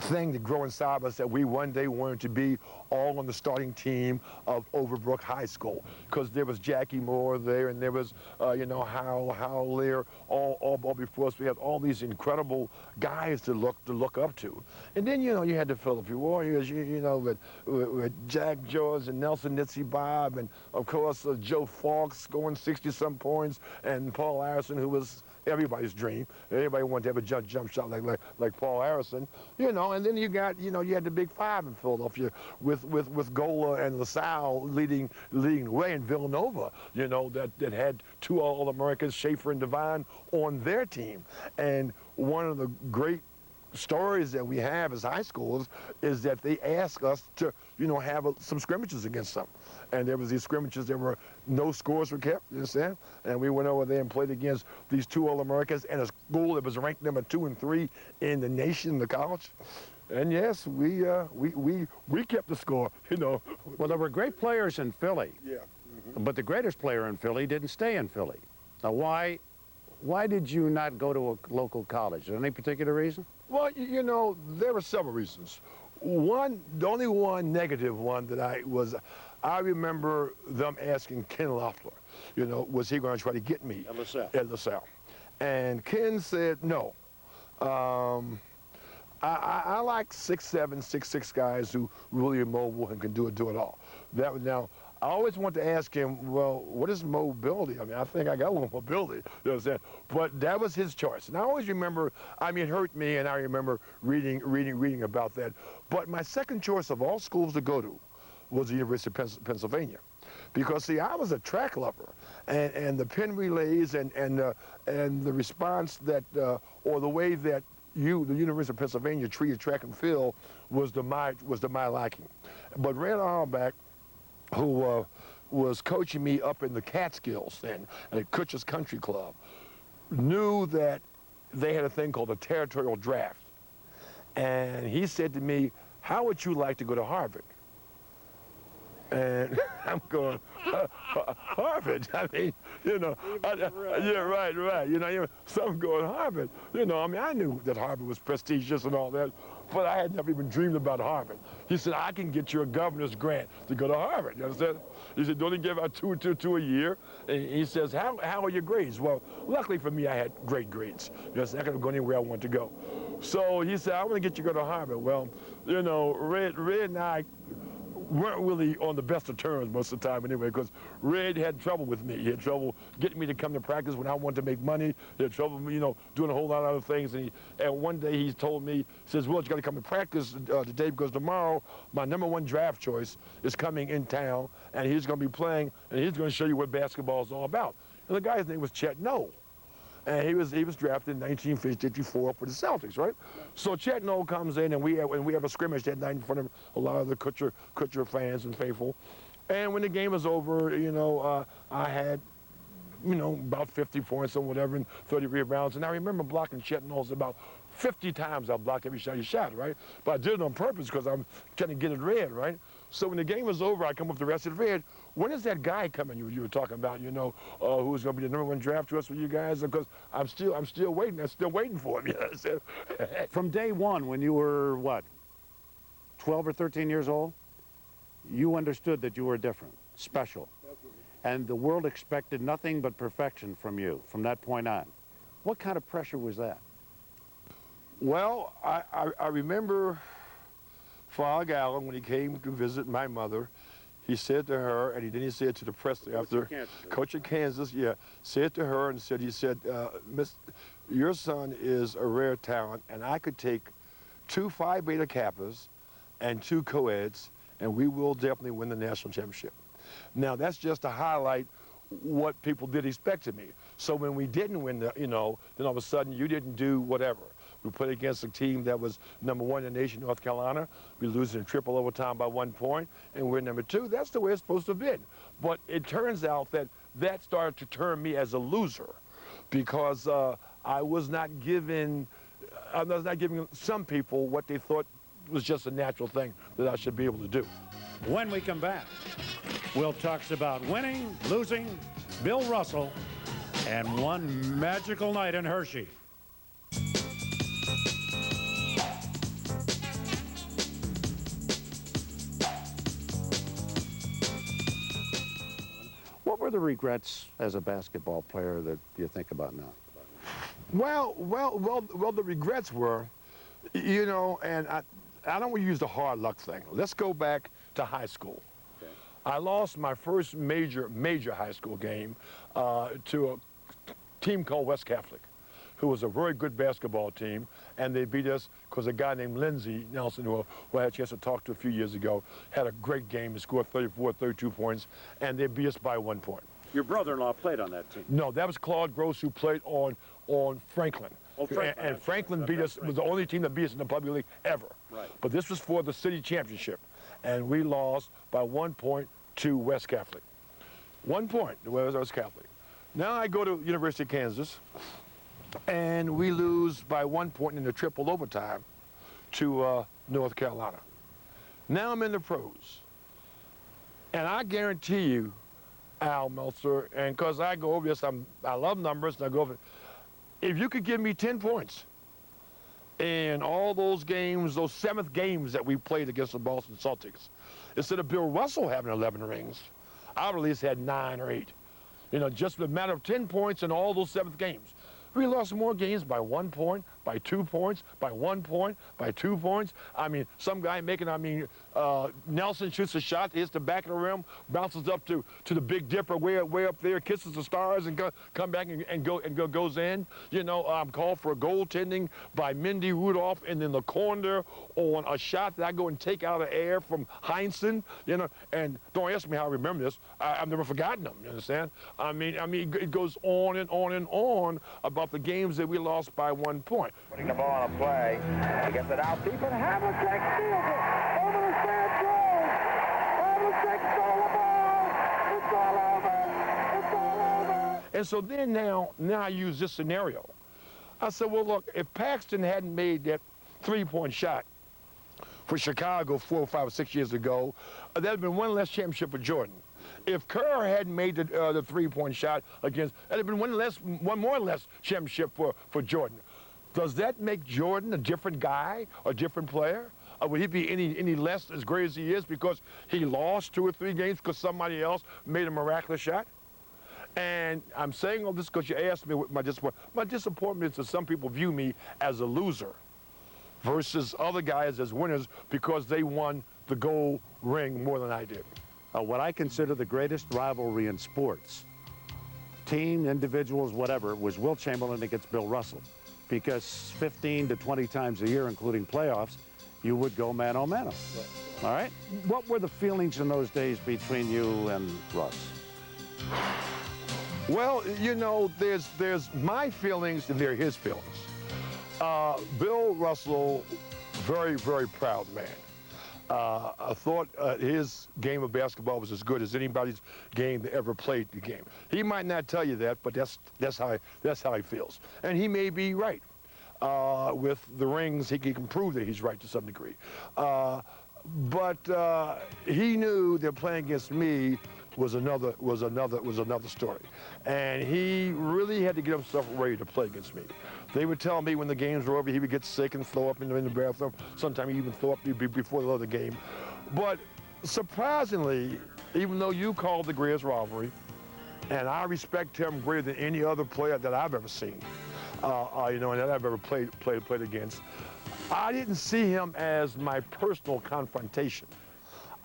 thing to grow inside of us that we one day wanted to be all on the starting team of Overbrook High School, because there was Jackie Moore there, and there was you know, Hal Lear, all before us. We had all these incredible guys to look up to. And then, you know, you had the Philadelphia Warriors, you know, with Jack George and Nelson Nitzy Bob, and of course Joe Fawkes scoring 60-some points, and Paul Harrison, who was everybody's dream. Everybody wanted to have a jump shot like Paul Harrison, you know. And then you got, you know, you had the Big Five in Philadelphia with Gola and LaSalle leading the way, in Villanova, you know, that had two All-Americans, Schaefer and Devine, on their team. And one of the great stories that we have as high schoolers is that they ask us to, you know, have some scrimmages against them. And there was these scrimmages, there were no scores were kept, you understand? And we went over there and played against these two All-Americans and a school that was ranked number 2 and 3 in the nation, the college. And yes, we kept the score, you know. Well, there were great players in Philly. Yeah. But the greatest player in Philly didn't stay in Philly. Now, why did you not go to a local college? Is there any particular reason? Well, you know, there were several reasons. One, the only one negative one that I remember them asking Ken Loeffler, you know, was he going to try to get me at LaSalle? And Ken said no. I like 6'7", 6'6" guys who really are mobile and can do it all. Now, I always want to ask him, well, what is mobility? I mean, I think I got a little mobility, you know what I'm saying? But that was his choice. And I always remember, I mean, it hurt me, and I remember reading about that. But my second choice of all schools to go to was the University of Pennsylvania. Because, see, I was a track lover, and the Penn relays and the response that, or the way that the University of Pennsylvania treated track and field was to my liking. But Red Auerbach, who was coaching me up in the Catskills then at Kutcher's Country Club, knew that they had a thing called a territorial draft. And he said to me, how would you like to go to Harvard? And I'm going, Harvard? I mean, you know, yeah, right. You know, so I'm going, Harvard. You know, I mean, I knew that Harvard was prestigious and all that, but I had never even dreamed about Harvard. He said, I can get you a governor's grant to go to Harvard. You understand? He said, don't you give out two a year? And he says, how are your grades? Well, luckily for me, I had great grades. Yes, I could have gone anywhere I wanted to go. So he said, I want to get you to go to Harvard. Well, you know, Red and I weren't really on the best of terms most of the time anyway, because Red had trouble with me. He had trouble getting me to come to practice when I wanted to make money. He had trouble, you know, doing a whole lot of other things. And one day he told me, he says, "Well, you got to come to practice today because tomorrow my #1 draft choice is coming in town, and he's going to be playing, and he's going to show you what basketball is all about." And the guy's name was Chet Noll. And he was drafted in 1954 for the Celtics, right? So Chet Noll comes in, and we have a scrimmage that night in front of a lot of the Kutcher fans and faithful. And when the game was over, you know, I had, you know, about 50 points or whatever and 30 rebounds. And I remember blocking Chet Noll's about 50 times. I blocked every shot he shot, right? But I did it on purpose because I'm trying to get it red, right? So when the game was over, I come up the rest of the red. When is that guy coming you were talking about, you know, who's going to be the #1 draft choice for you guys? Because I'm still waiting. I'm still waiting for him. From day one, when you were, what, 12 or 13 years old, you understood that you were different, special. And the world expected nothing but perfection from you from that point on. What kind of pressure was that? Well, I remember Father Allen, when he came to visit my mother, he said to her, and then he said to the press after, Coach of Kansas, yeah, said to her and said, he said, "Miss, your son is a rare talent, and I could take 2 Phi Beta Kappas and 2 co-eds, and we will definitely win the national championship." Now, that's just to highlight what people did expect of me. So when we didn't win, you know, then all of a sudden you didn't do whatever. We played against a team that was #1 in the nation, North Carolina. We lose in triple overtime by 1 point, and we're #2. That's the way it's supposed to have been. But it turns out that started to turn me as a loser, because I was not giving some people what they thought was just a natural thing that I should be able to do. When we come back, Wilt talks about winning, losing, Bill Russell, and one magical night in Hershey. What were the regrets as a basketball player that you think about now? Well, the regrets were, you know, and I don't want to use the hard luck thing. Let's go back to high school. Okay. I lost my first major high school game to a team called West Catholic, who was a very good basketball team, and they beat us because a guy named Lindsey Nelson, who I had a chance to talk to a few years ago, had a great game and scored 34, 32 points, and they beat us by 1 point. Your brother-in-law played on that team. No, that was Claude Gross, who played on Franklin. Oh, Franklin. And Franklin beat us, was the only team that beat us in the public league ever. Right. But this was for the city championship, and we lost by 1 point to West Catholic. 1 point to West Catholic. Now I go to University of Kansas, and we lose by 1 point in the triple overtime to North Carolina. Now I'm in the pros, and I guarantee you, Al Meltzer, and because I go over this, I love numbers, and I go over it. If you could give me 10 points in all those games, those 7th games that we played against the Boston Celtics, instead of Bill Russell having 11 rings, I would at least had 9 or 8. You know, just a matter of 10 points in all those 7th games. We lost more games by 1 point, by 2 points, by 1 point, by 2 points. I mean, some guy making, Nelson shoots a shot, hits the back of the rim, bounces up to the Big Dipper way up there, kisses the stars, and come back and goes in. You know, I'm called for a goaltending by Mindy Rudolph, and in the corner on a shot that I go and take out of the air from Heinsohn. You know, and don't ask me how I remember this. I've never forgotten them. You understand? I mean, it goes on and on and on about the games that we lost by 1 point. Putting the ball on a play. He gets it out deep, and Havlicek steals it. Over the stand goes. Havlicek stole the ball. It's all over. It's all over. And so then now I use this scenario. I said, well, look, if Paxton hadn't made that 3-point shot for Chicago 4 or 5 or 6 years ago, that'd have been one less championship for Jordan. If Kerr hadn't made the 3-point shot against, that'd have been one more less championship for Jordan. Does that make Jordan a different guy, a different player? Would he be any less as great as he is because he lost 2 or 3 games because somebody else made a miraculous shot? And I'm saying all this because you asked me what my disappointment. My disappointment is that some people view me as a loser versus other guys as winners because they won the gold ring more than I did. What I consider the greatest rivalry in sports, team, individuals, whatever, was Wilt Chamberlain against Bill Russell. Because 15 to 20 times a year, including playoffs, you would go mano a mano. All right? What were the feelings in those days between you and Russ? Well, you know, there's my feelings and there are his feelings. Bill Russell, very, very proud man. I thought his game of basketball was as good as anybody's game that ever played the game. He might not tell you that, but that's how he feels. And he may be right. With the rings, he can prove that he's right to some degree. But he knew that playing against me was another story. And he really had to get himself ready to play against me. They would tell me when the games were over, he would get sick and throw up in the bathroom. Sometimes he even throw up before the other game. But surprisingly, even though you called the greatest rivalry, and I respect him greater than any other player that I've ever seen, you know, and that I've ever played against, I didn't see him as my personal confrontation.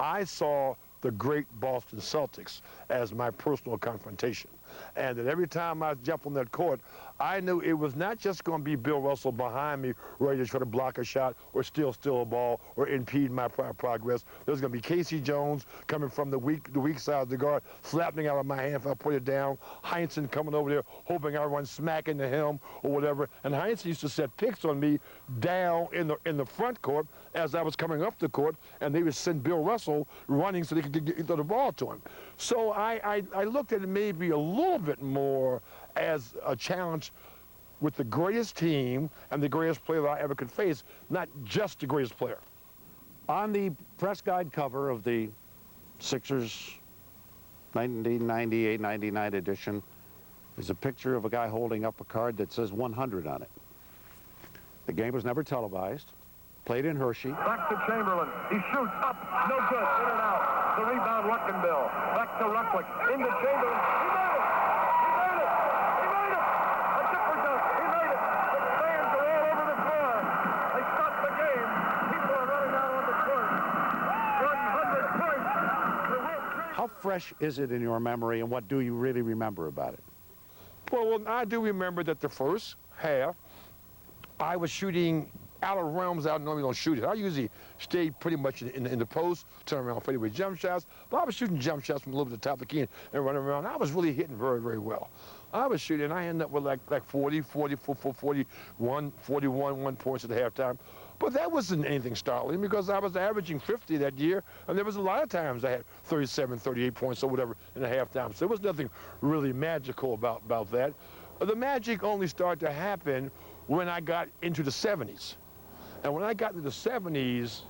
I saw the great Boston Celtics as my personal confrontation. And that every time I jumped on that court, I knew it was not just going to be Bill Russell behind me ready to try to block a shot or steal a ball or impede my progress. There's going to be Casey Jones coming from the weak side of the guard, slapping out of my hand if I put it down. Heinsohn coming over there, hoping I run smack into him or whatever. And Heinsohn used to set picks on me down in the front court as I was coming up the court, and they would send Bill Russell running so they could get the ball to him. So I looked at it maybe a little bit more as a challenge with the greatest team and the greatest player that I ever could face, not just the greatest player. On the press guide cover of the Sixers 1998-99 edition is a picture of a guy holding up a card that says 100 on it. The game was never televised. Played in Hershey. Back to Chamberlain. He shoots up. No good. In and out. The rebound, Ruckenbill. Back to Ruckwick. Into Chamberlain. He made it. He made it. He made it. A chipper dunk. He made it. The fans are all over the floor. They stopped the game. People are running out on the court. 100 points. How fresh is it in your memory, and what do you really remember about it? Well, I do remember that the first half, I was shooting out of realms I normally don't shoot it. I usually stay pretty much in the post, turn around fadeaway jump shots, but I was shooting jump shots from a little bit to the top of the key and running around. I was really hitting very, very well. I was shooting, and I ended up with like 41 points at the halftime. But that wasn't anything startling because I was averaging 50 that year, and there was a lot of times I had 37, 38 points or whatever in the halftime. So there was nothing really magical about that. The magic only started to happen when I got into the 70s. And when I got into the 70s,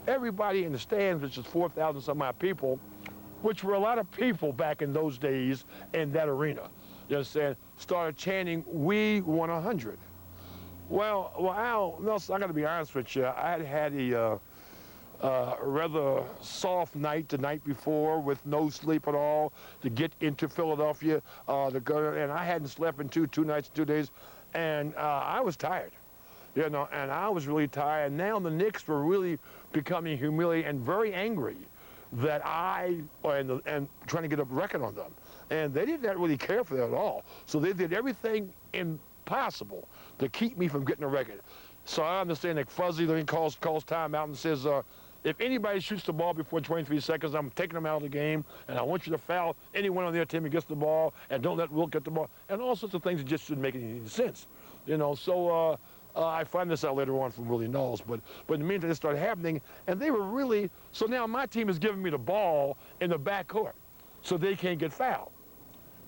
everybody in the stands, which is 4,000 some odd people, which were a lot of people back in those days in that arena, you understand, started chanting, "We won 100." Well, Al, Nelson, I got to be honest with you. I had a rather soft night the night before with no sleep at all to get into Philadelphia, and I hadn't slept in two nights, 2 days, and I was tired. You know, and I was really tired. Now the Knicks were really becoming humiliated and very angry that and trying to get a record on them. And they did not really care for that at all. So they did everything impossible to keep me from getting a record. So I understand that Fuzzy then calls timeout and says, if anybody shoots the ball before 23 seconds, I'm taking them out of the game, and I want you to foul anyone on their team who gets the ball, and don't let Wilt get the ball, and all sorts of things that just didn't make any sense. You know, so I find this out later on from Willie Knowles, but in the meantime, it started happening, and they were really, so now my team is giving me the ball in the back court, so they can't get fouled.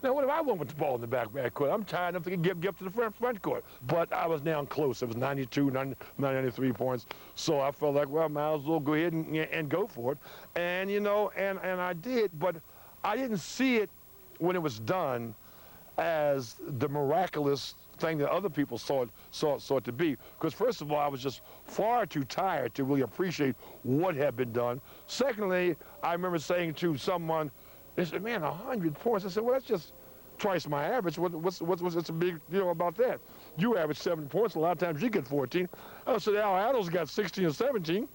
Now, what if I went with the ball in the back court? I'm tired enough to get up to the front court. But I was now close. It was 92, 93 points. So I felt like, well, I might as well go ahead and go for it. And, you know, and I did, but I didn't see it when it was done as the miraculous thing that other people saw it to be. Because first of all, I was just far too tired to really appreciate what had been done. Secondly, I remember saying to someone, they said, man, 100 points. I said, well, that's just twice my average. What's a big deal about that? You average 7 points. A lot of times you get 14. I said, Al Adams got 16 or 17.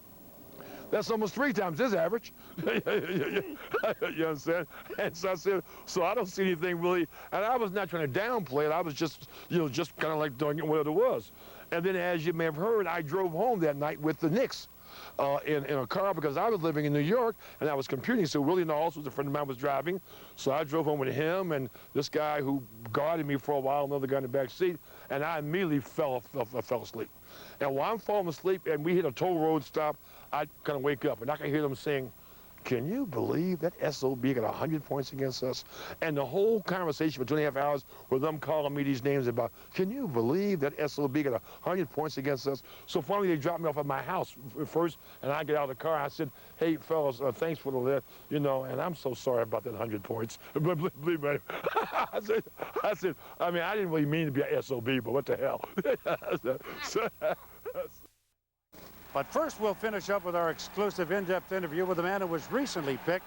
That's almost 3 times his average. You understand? And so I said, so I don't see anything really, and I was not trying to downplay it. I was just, just kind of like doing it what it was. And then, as you may have heard, I drove home that night with the Knicks in a car because I was living in New York and I was computing. So Willie Knowles, who's a friend of mine, was driving. So I drove home with him and this guy who guarded me for a while, another guy in the back seat, and I immediately fell asleep. And while I'm falling asleep and we hit a toll road stop, I kind of wake up and I can hear them saying, "Can you believe that SOB got 100 points against us?" And the whole conversation for 2.5 hours with them calling me these names about, "Can you believe that SOB got 100 points against us?" So finally they dropped me off at my house first, and I get out of the car. I said, "Hey, fellas, thanks for the lift, and I'm so sorry about that 100 points." But believe me, I said, I mean, I didn't really mean to be a SOB, but what the hell? But first, we'll finish up with our exclusive in-depth interview with a man who was recently picked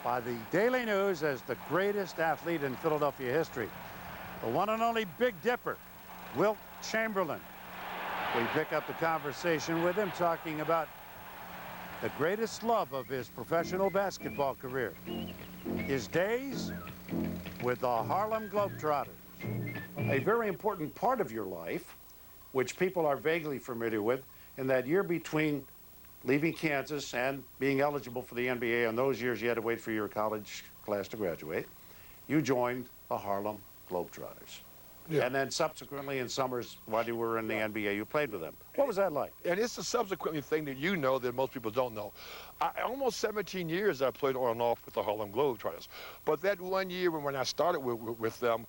by the Daily News as the greatest athlete in Philadelphia history. The one and only Big Dipper, Wilt Chamberlain. We pick up the conversation with him talking about the greatest love of his professional basketball career, his days with the Harlem Globetrotters. A very important part of your life, which people are vaguely familiar with, in that year between leaving Kansas and being eligible for the NBA, in those years you had to wait for your college class to graduate, you joined the Harlem Globetrotters. Yeah. And then subsequently in summers, while you were in the NBA, you played with them. What was that like? And it's a subsequently thing that you know that most people don't know. Almost 17 years I played on and off with the Harlem Globetrotters. But that one year when I started with them,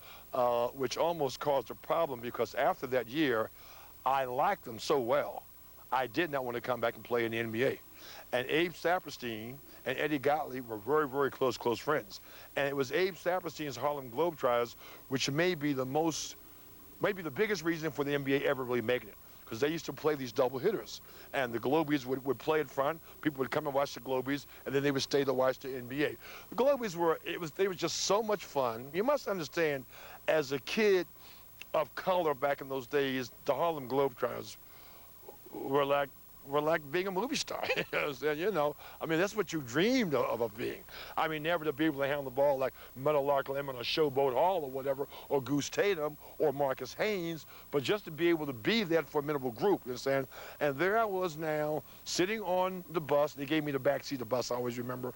which almost caused a problem because after that year, I liked them so well, I did not want to come back and play in the NBA. And Abe Saperstein and Eddie Gottlieb were very, very close friends. And it was Abe Saperstein's Harlem Globetrotters, which may be the biggest reason for the NBA ever really making it. Because they used to play these double hitters. And the Globies would play in front, people would come and watch the Globies, and then they would stay to watch the NBA. The Globies they were just so much fun. You must understand, as a kid of color back in those days, the Harlem Globetrotters were like being a movie star. I mean, that's what you dreamed of being. I mean, never to be able to handle the ball like Metal Lark Lemon or Showboat Hall or whatever, or Goose Tatum or Marcus Haynes, but just to be able to be that formidable group, you understand? And there I was now, sitting on the bus. They gave me the back seat of the bus, I always remember,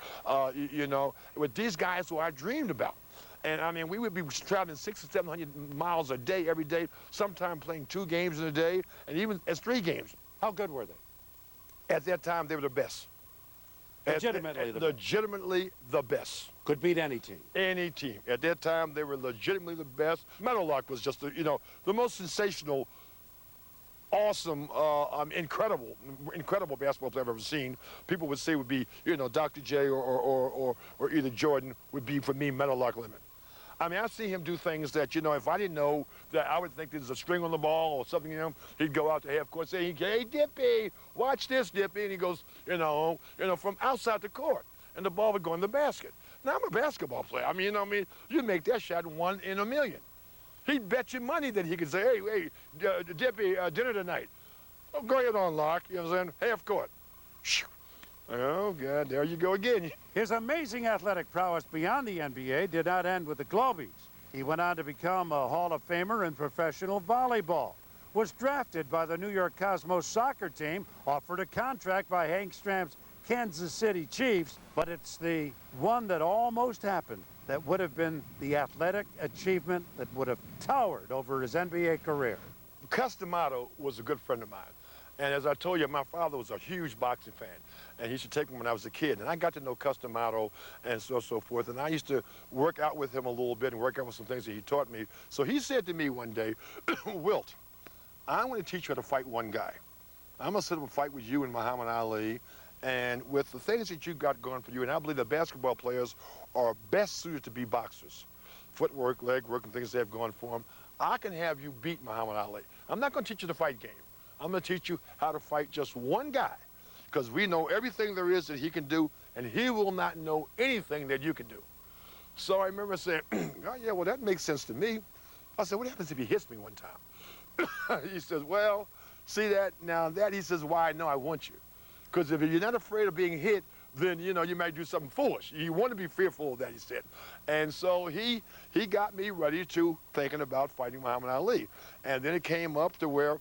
with these guys who I dreamed about. And I mean, we would be traveling 600 or 700 miles a day, every day, sometimes playing 2 games in a day, and even as 3 games. How good were they? At that time, they were the best. Legitimately the best. Could beat any team. Any team. At that time, they were legitimately the best. Metal Lark was just, the most sensational, awesome, incredible basketball player I've ever seen. People would say would be, Dr. J or either Jordan would be, for me, Metal Lark Lemon. I mean, I see him do things that, if I didn't know that I would think there's a string on the ball or something, he'd go out to half court and say, "Hey, Dippy, watch this, Dippy." And he goes, from outside the court. And the ball would go in the basket. Now, I'm a basketball player. I mean, you'd make that shot 1 in a million. He'd bet you money that he could say, "Hey, Dippy, dinner tonight." "Oh, go ahead on, Lark." You know what I'm saying? Half court. Oh, God, there you go again. His amazing athletic prowess beyond the NBA did not end with the Globies. He went on to become a Hall of Famer in professional volleyball, was drafted by the New York Cosmos soccer team, offered a contract by Hank Stram's Kansas City Chiefs, but it's the one that almost happened that would have been the athletic achievement that would have towered over his NBA career. Cus D'Amato was a good friend of mine. And as I told you, my father was a huge boxing fan. And he used to take me when I was a kid. And I got to know Cus D'Amato and so forth. And I used to work out with him a little bit and work out with some things that he taught me. So he said to me one day, "Wilt, I want to teach you how to fight one guy. I'm going to set up a fight with you and Muhammad Ali. And with the things that you got going for you, and I believe that basketball players are best suited to be boxers. Footwork, leg work, and things they have going for them. I can have you beat Muhammad Ali. I'm not going to teach you the fight game. I'm going to teach you how to fight just one guy, because we know everything there is that he can do, and he will not know anything that you can do." So I remember saying, "Oh, yeah, well, that makes sense to me." I said, "What happens if he hits me one time?" He says, "Well, see that? Now that," he says, "why I know I want you. Because if you're not afraid of being hit, then, you know, you might do something foolish. You want to be fearful of that, he said. And so he got me ready to thinking about fighting Muhammad Ali. And then it came up to where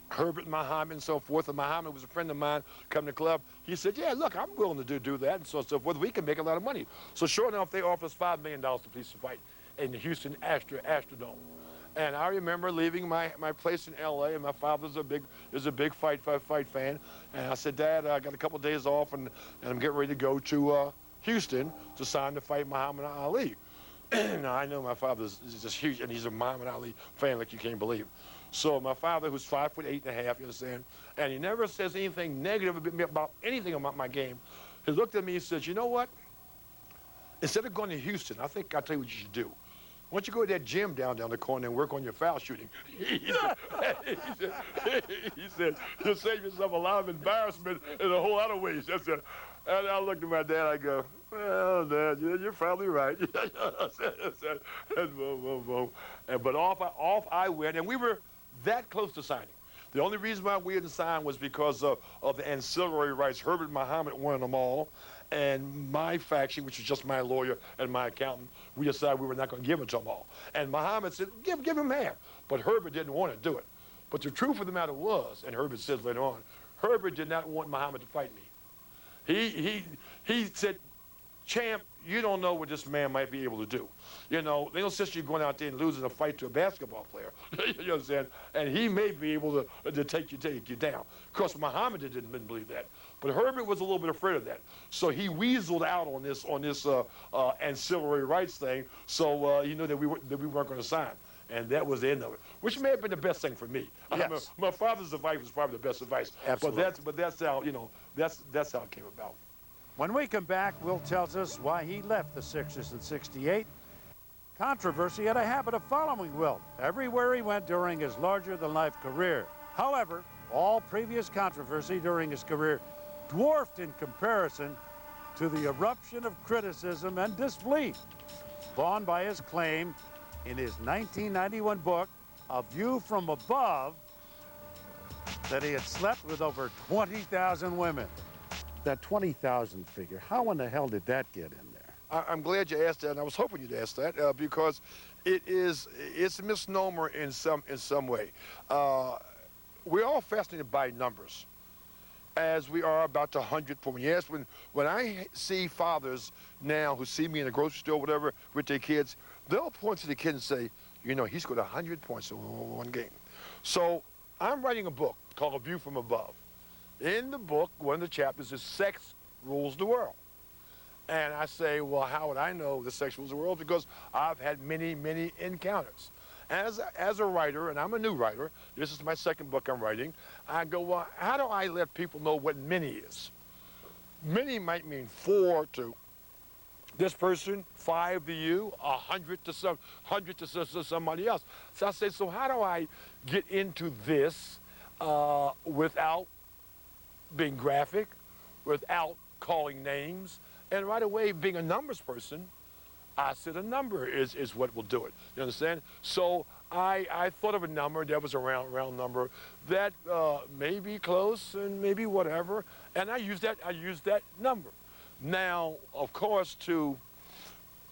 Herbert Muhammad and so forth, and Muhammad was a friend of mine coming to the club. He said, yeah, look, I'm willing to do that, and so forth. We can make a lot of money. So sure enough, they offered us $5 million to please the fight in the Houston Astrodome. And I remember leaving my place in LA, and my father's a big fight fan. And I said, Dad, I got a couple of days off, and I'm getting ready to go to Houston to sign to fight Muhammad Ali. Now, I know my father's just huge, and he's a Muhammad Ali fan like you can't believe. So my father, who's 5'8.5", you understand, and he never says anything negative about anything about my game, he looked at me and says, you know what? Instead of going to Houston, I think I'll tell you what you should do. Why don't you go to that gym down the corner and work on your foul shooting? He said, you'll save yourself a lot of embarrassment in a whole lot of ways. That's it. And I looked at my dad, I go, well, Dad, you're probably right. But off I went, and we were that close to signing. The only reason why we didn't sign was because of the ancillary rights. Herbert Muhammad won them all, and my faction, which is just my lawyer and my accountant, we decided we were not going to give it to them all. And Muhammad said, give him half. But Herbert didn't want to do it. But the truth of the matter was, and Herbert says later on, Herbert did not want Muhammad to fight me. He said, Champ, you don't know what this man might be able to do. You know, they don't insist you going out there and losing a fight to a basketball player. You understand? And he may be able to take you down. Of course, Muhammad didn't believe that. But Herbert was a little bit afraid of that. So he weaseled out on this ancillary rights thing. So he knew that we weren't going to sign. And that was the end of it, which may have been the best thing for me. Yes. My father's advice was probably the best advice. Absolutely. But that's how, you know, that's how it came about. When we come back, Wilt tells us why he left the Sixers in '68. Controversy had a habit of following Wilt everywhere he went during his larger-than-life career. However, all previous controversy during his career dwarfed in comparison to the eruption of criticism and disbelief spawned by his claim in his 1991 book, A View from Above, that he had slept with over 20,000 women. That 20,000 figure, how in the hell did that get in there? I'm glad you asked that, and I was hoping you'd ask that because it's a misnomer in some way. We're all fascinated by numbers, as we are about the 100 point. Yes, when I see fathers now who see me in the grocery store, whatever, with their kids, they'll point to the kid and say, you know, he scored 100 points in one game. So I'm writing a book called A View from Above. In the book, one of the chapters is Sex Rules the World. And I say, well, how would I know the sex rules the world? Because I've had many, many encounters. As a writer, and I'm a new writer, this is my second book I'm writing, I go, well, how do I let people know what many is? Many might mean 4 to this person, 5 to you, 100 to somebody else. So I say, so how do I get into this without being graphic, without calling names, and right away being a numbers person? I said a number is what will do it. You understand? So I thought of a number that was a round number that may be close and maybe whatever, and I used that number. Now, of course, to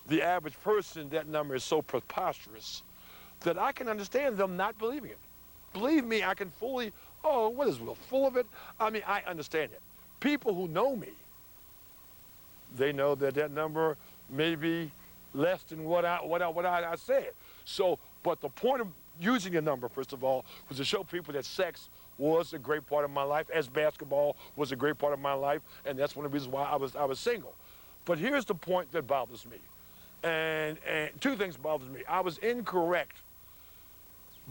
the average person, that number is so preposterous that I can understand them not believing it. Believe me, I can fully, oh, what is Will, full of it? I mean, I understand it. People who know me, they know that number may be less than what I said. So, but the point of using a number, first of all, was to show people that sex was a great part of my life, as basketball was a great part of my life, and that's one of the reasons why I was single. But here's the point that bothers me, and 2 things bothers me. I was incorrect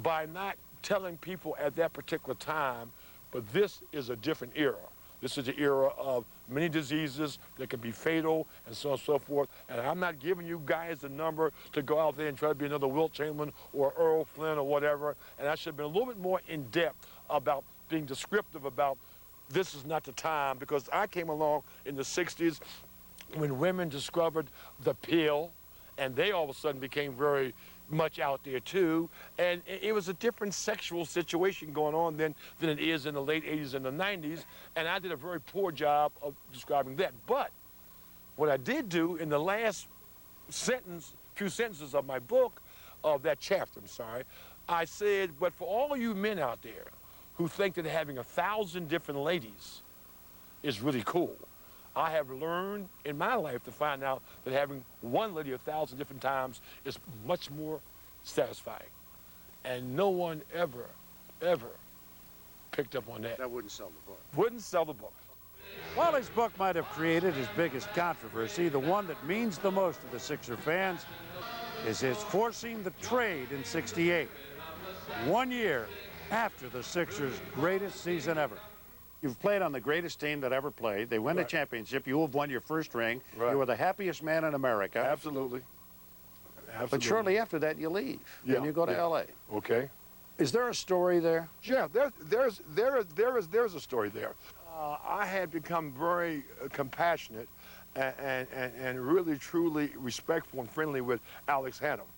by not telling people at that particular time, but this is a different era. This is the era of many diseases that can be fatal and so on and so forth. And I'm not giving you guys a number to go out there and try to be another Wilt Chamberlain or Earl Flynn or whatever. And I should have been a little bit more in depth about being descriptive about this is not the time, because I came along in the 60s when women discovered the pill, and they all of a sudden became very much out there too, and it was a different sexual situation going on then than it is in the late 80s and the 90s, and I did a very poor job of describing that. But what I did do in the last few sentences of my book, of that chapter, I'm sorry, I said, but for all you men out there who think that having 1,000 different ladies is really cool, I have learned in my life to find out that having one lady 1,000 different times is much more satisfying. And no one ever picked up on that. That wouldn't sell the book. Wouldn't sell the book. While his book might have created his biggest controversy, the one that means the most to the Sixer fans is his forcing the trade in '68, 1 year after the Sixers' greatest season ever. You've played on the greatest team that ever played. They win a championship. You have won your first ring. You were the happiest man in America. Absolutely. But shortly after that, you leave. And you go to L.A. Okay. Is there a story there? Yeah, there's a story there. I had become very compassionate and really, truly respectful and friendly with Alex Hannum.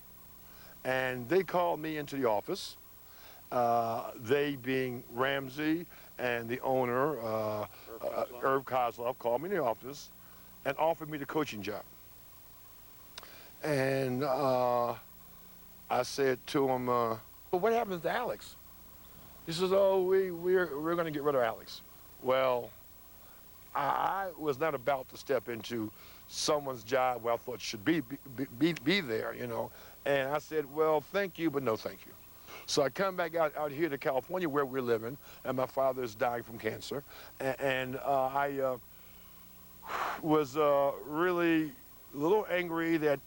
And they called me into the office, they being Ramsey and the owner, Irv Kozlov, called me in the office and offered me the coaching job. And I said to him, well, what happens to Alex? He says, oh, we're going to get rid of Alex. Well, I was not about to step into someone's job where I thought should be there, you know. And I said, well, thank you, but no thank you. So I come back out here to California where we're living, and my father is dying from cancer. And I was really a little angry that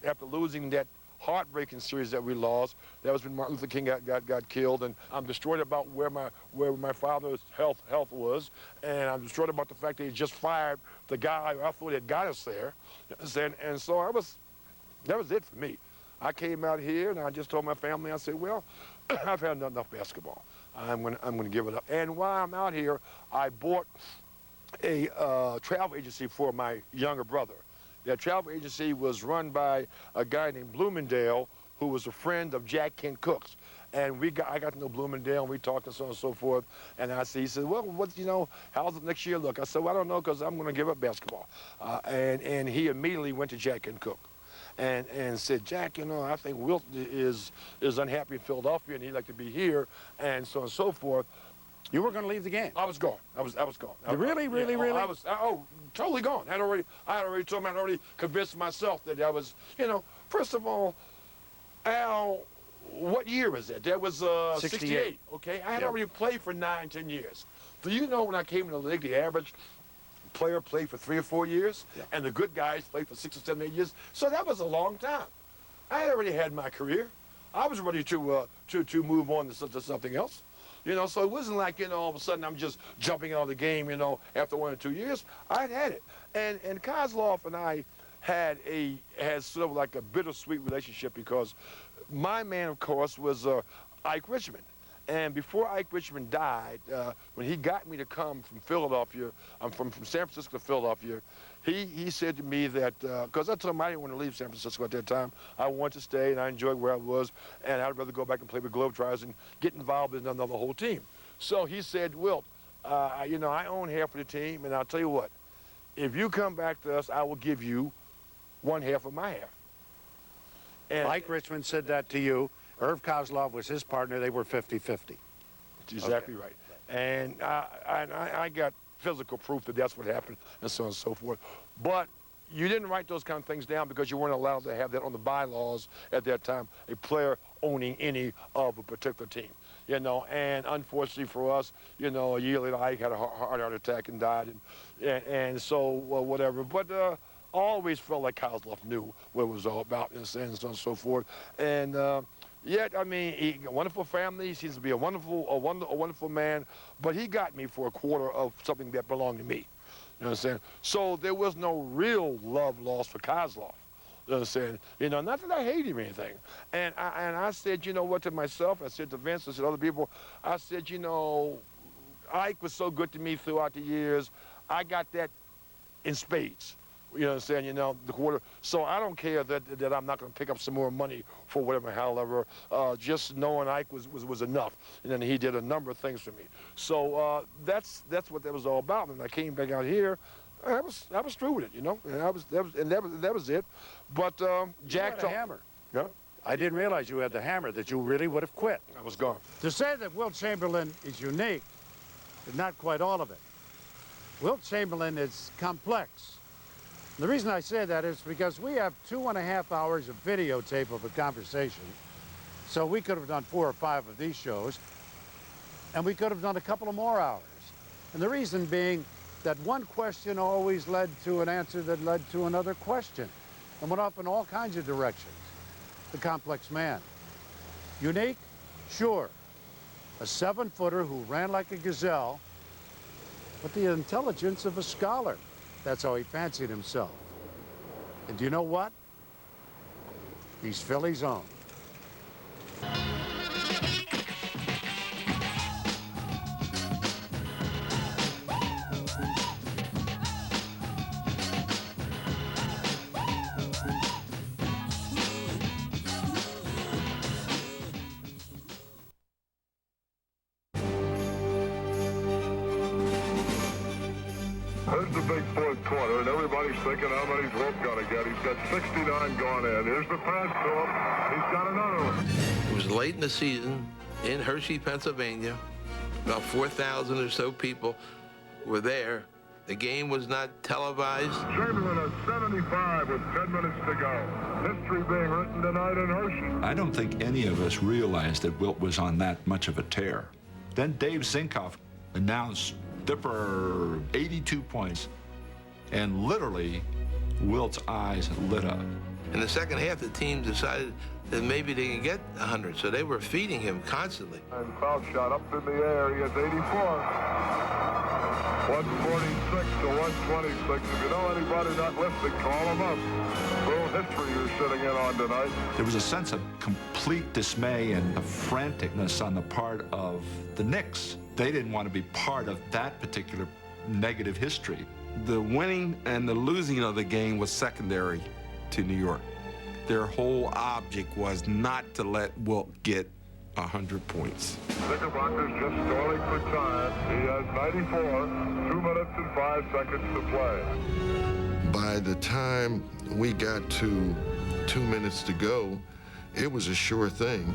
after losing that heartbreaking series that we lost, that was when Martin Luther King got killed, and I'm destroyed about where my father's health was, and I'm destroyed about the fact that he just fired the guy who I thought had got us there. And so that was it for me. I came out here and I just told my family, I said, well, I've had enough basketball. I'm gonna give it up. And while I'm out here, I bought a travel agency for my younger brother. That travel agency was run by a guy named Bloomingdale, who was a friend of Jack Kent Cook's. And I got to know Bloomingdale, and we talked and so on and so forth. And he said, well, how's it next year look? I said, well, I don't know, because I'm going to give up basketball. And he immediately went to Jack Kent Cook and said, Jack, I think Wilt is unhappy in Philadelphia, and he'd like to be here, and so on and so forth. You were going to leave the game. I was gone. I was gone. Really? I was totally gone. I had already told me, I'd already convinced myself that I was, first of all, Al, what year was that? That was 68. Okay, I had already played for 9, 10 years. Do you know when I came in the league, the average player played for 3 or 4 years, and the good guys played for 6 or 7, 8 years? So that was a long time. I had already had my career. I was ready to move on to something else. So it wasn't like, all of a sudden I'm just jumping out of the game, after 1 or 2 years. I'd had it. And Kozlov and I had sort of like a bittersweet relationship, because my man, of course, was Ike Richmond. And before Ike Richmond died, when he got me to come from Philadelphia, from San Francisco to Philadelphia, he said to me that, because I told him I didn't want to leave San Francisco at that time. I wanted to stay, and I enjoyed where I was, and I'd rather go back and play with Globetrotters and get involved in another whole team. So he said, Wilt, I own half of the team, and I'll tell you what, if you come back to us, I will give you 1/2 of my half. And Mike Richmond said that to you. Irv Kozlov was his partner. They were 50-50. Exactly right. And I got physical proof that that's what happened, and so on and so forth. But you didn't write those kind of things down because you weren't allowed to have that on the bylaws at that time, a player owning any of a particular team. And unfortunately for us, a year later, Ike had a heart attack and died, and so whatever. But I always felt like Kozlov knew what it was all about, and so on and so forth. And yet, he got wonderful family. He seems to be a wonderful man. But he got me for 1/4 of something that belonged to me. You understand? So there was no real love lost for Kozlov. You understand? Not that I hate him or anything. And I said, to myself, I said to Vince, I said to other people, I said, Ike was so good to me throughout the years. I got that in spades. You know what I'm saying? You know, the quarter. So I don't care that I'm not going to pick up some more money for whatever, however. Just knowing Ike was enough. And then he did a number of things for me. So that's what that was all about. And I came back out here. I was through with it, you know. And that was it. But Jack had a hammer. Yeah. I didn't realize you had the hammer, that you really would have quit. I was gone. To say that Wilt Chamberlain is unique is not quite all of it. Wilt Chamberlain is complex. The reason I say that is because we have 2.5 hours of videotape of a conversation. So we could have done 4 or 5 of these shows, and we could have done a couple of more hours. And the reason being that one question always led to an answer that led to another question and went off in all kinds of directions. The complex man. Unique? Sure. A 7-footer who ran like a gazelle, with the intelligence of a scholar. That's how he fancied himself. And do you know what? He's Philly's own. Here's the big fourth quarter, and everybody's thinking how many's Wilt got to get. He's got 69 gone in. Here's the pass to him. He's got another one. It was late in the season in Hershey, Pennsylvania. About 4,000 or so people were there. The game was not televised. Chamberlain at 75 with 10 minutes to go. History being written tonight in Hershey. I don't think any of us realized that Wilt was on that much of a tear. Then Dave Zinkoff announced Dipper 82 points, and literally Wilt's eyes lit up. In the second half, the team decided that maybe they can get 100, so they were feeding him constantly. And foul shot up in the air. He has 84. 146 to 126. If you know anybody not listening, call them up. Little history you're sitting in on tonight. There was a sense of complete dismay and of franticness on the part of the Knicks. They didn't want to be part of that particular negative history. The winning and the losing of the game was secondary to New York. Their whole object was not to let Wilt get 100 points. Knickerbockers just stalling for time. He has 94, 2 minutes and 5 seconds to play. By the time we got to 2 minutes to go, it was a sure thing.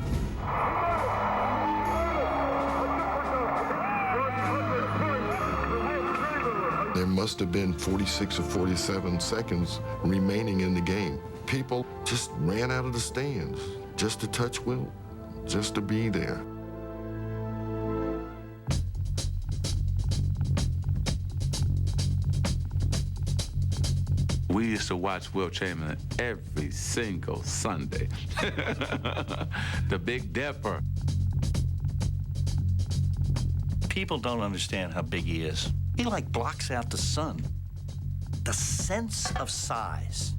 There must have been 46 or 47 seconds remaining in the game. People just ran out of the stands just to touch Wilt, just to be there. We used to watch Wilt Chamberlain every single Sunday. The Big Dipper. People don't understand how big he is. He like blocks out the sun. The sense of size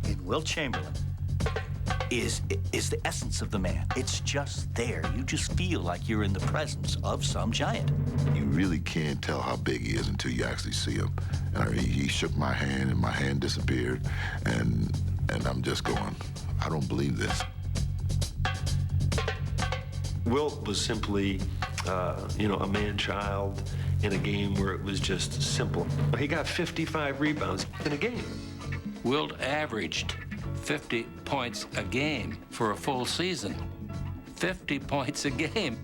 in Wilt Chamberlain is the essence of the man. It's just there. You just feel like you're in the presence of some giant. You really can't tell how big he is until you actually see him. And he shook my hand, and my hand disappeared, and I'm just going, I don't believe this. Wilt was simply, a man-child in a game where it was just simple. He got 55 rebounds in a game. Wilt averaged 50 points a game for a full season. 50 points a game.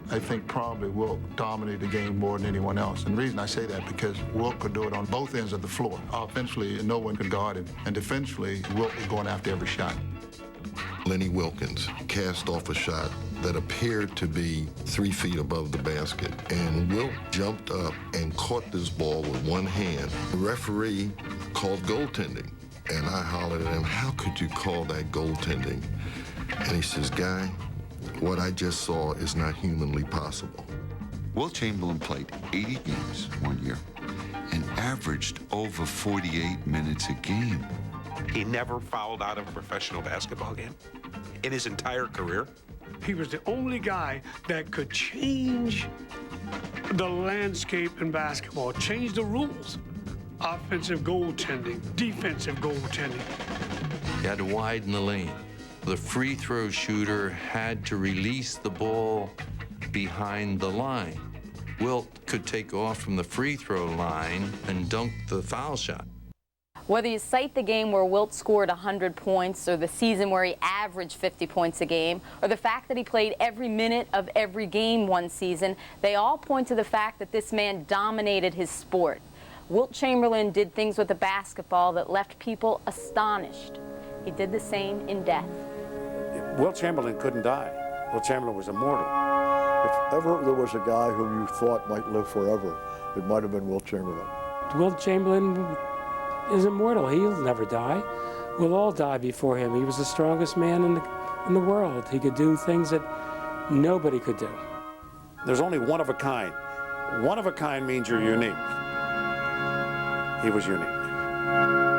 I think probably Wilt dominated the game more than anyone else. And the reason I say that because Wilt could do it on both ends of the floor. Offensively, no one could guard him. And defensively, Wilt was going after every shot. Lenny Wilkins cast off a shot that appeared to be 3 feet above the basket. And Wilt jumped up and caught this ball with one hand. The referee called goaltending. And I hollered at him, how could you call that goaltending? And he says, Guy, what I just saw is not humanly possible. Wilt Chamberlain played 80 games one year and averaged over 48 minutes a game. He never fouled out of a professional basketball game in his entire career. He was the only guy that could change the landscape in basketball, change the rules. offensive goaltending, defensive goaltending. You had to widen the lane. The free throw shooter had to release the ball behind the line. Wilt could take off from the free throw line and dunk the foul shot. Whether you cite the game where Wilt scored 100 points, or the season where he averaged 50 points a game, or the fact that he played every minute of every game one season, they all point to the fact that this man dominated his sport. Wilt Chamberlain did things with a basketball that left people astonished. He did the same in death. Wilt Chamberlain couldn't die. Wilt Chamberlain was immortal. If ever there was a guy who you thought might live forever, it might have been Wilt Chamberlain. Wilt Chamberlain is immortal. He'll never die. We'll all die before him. He was the strongest man in the world. He could do things that nobody could do. There's only one of a kind. One of a kind means you're unique. He was unique.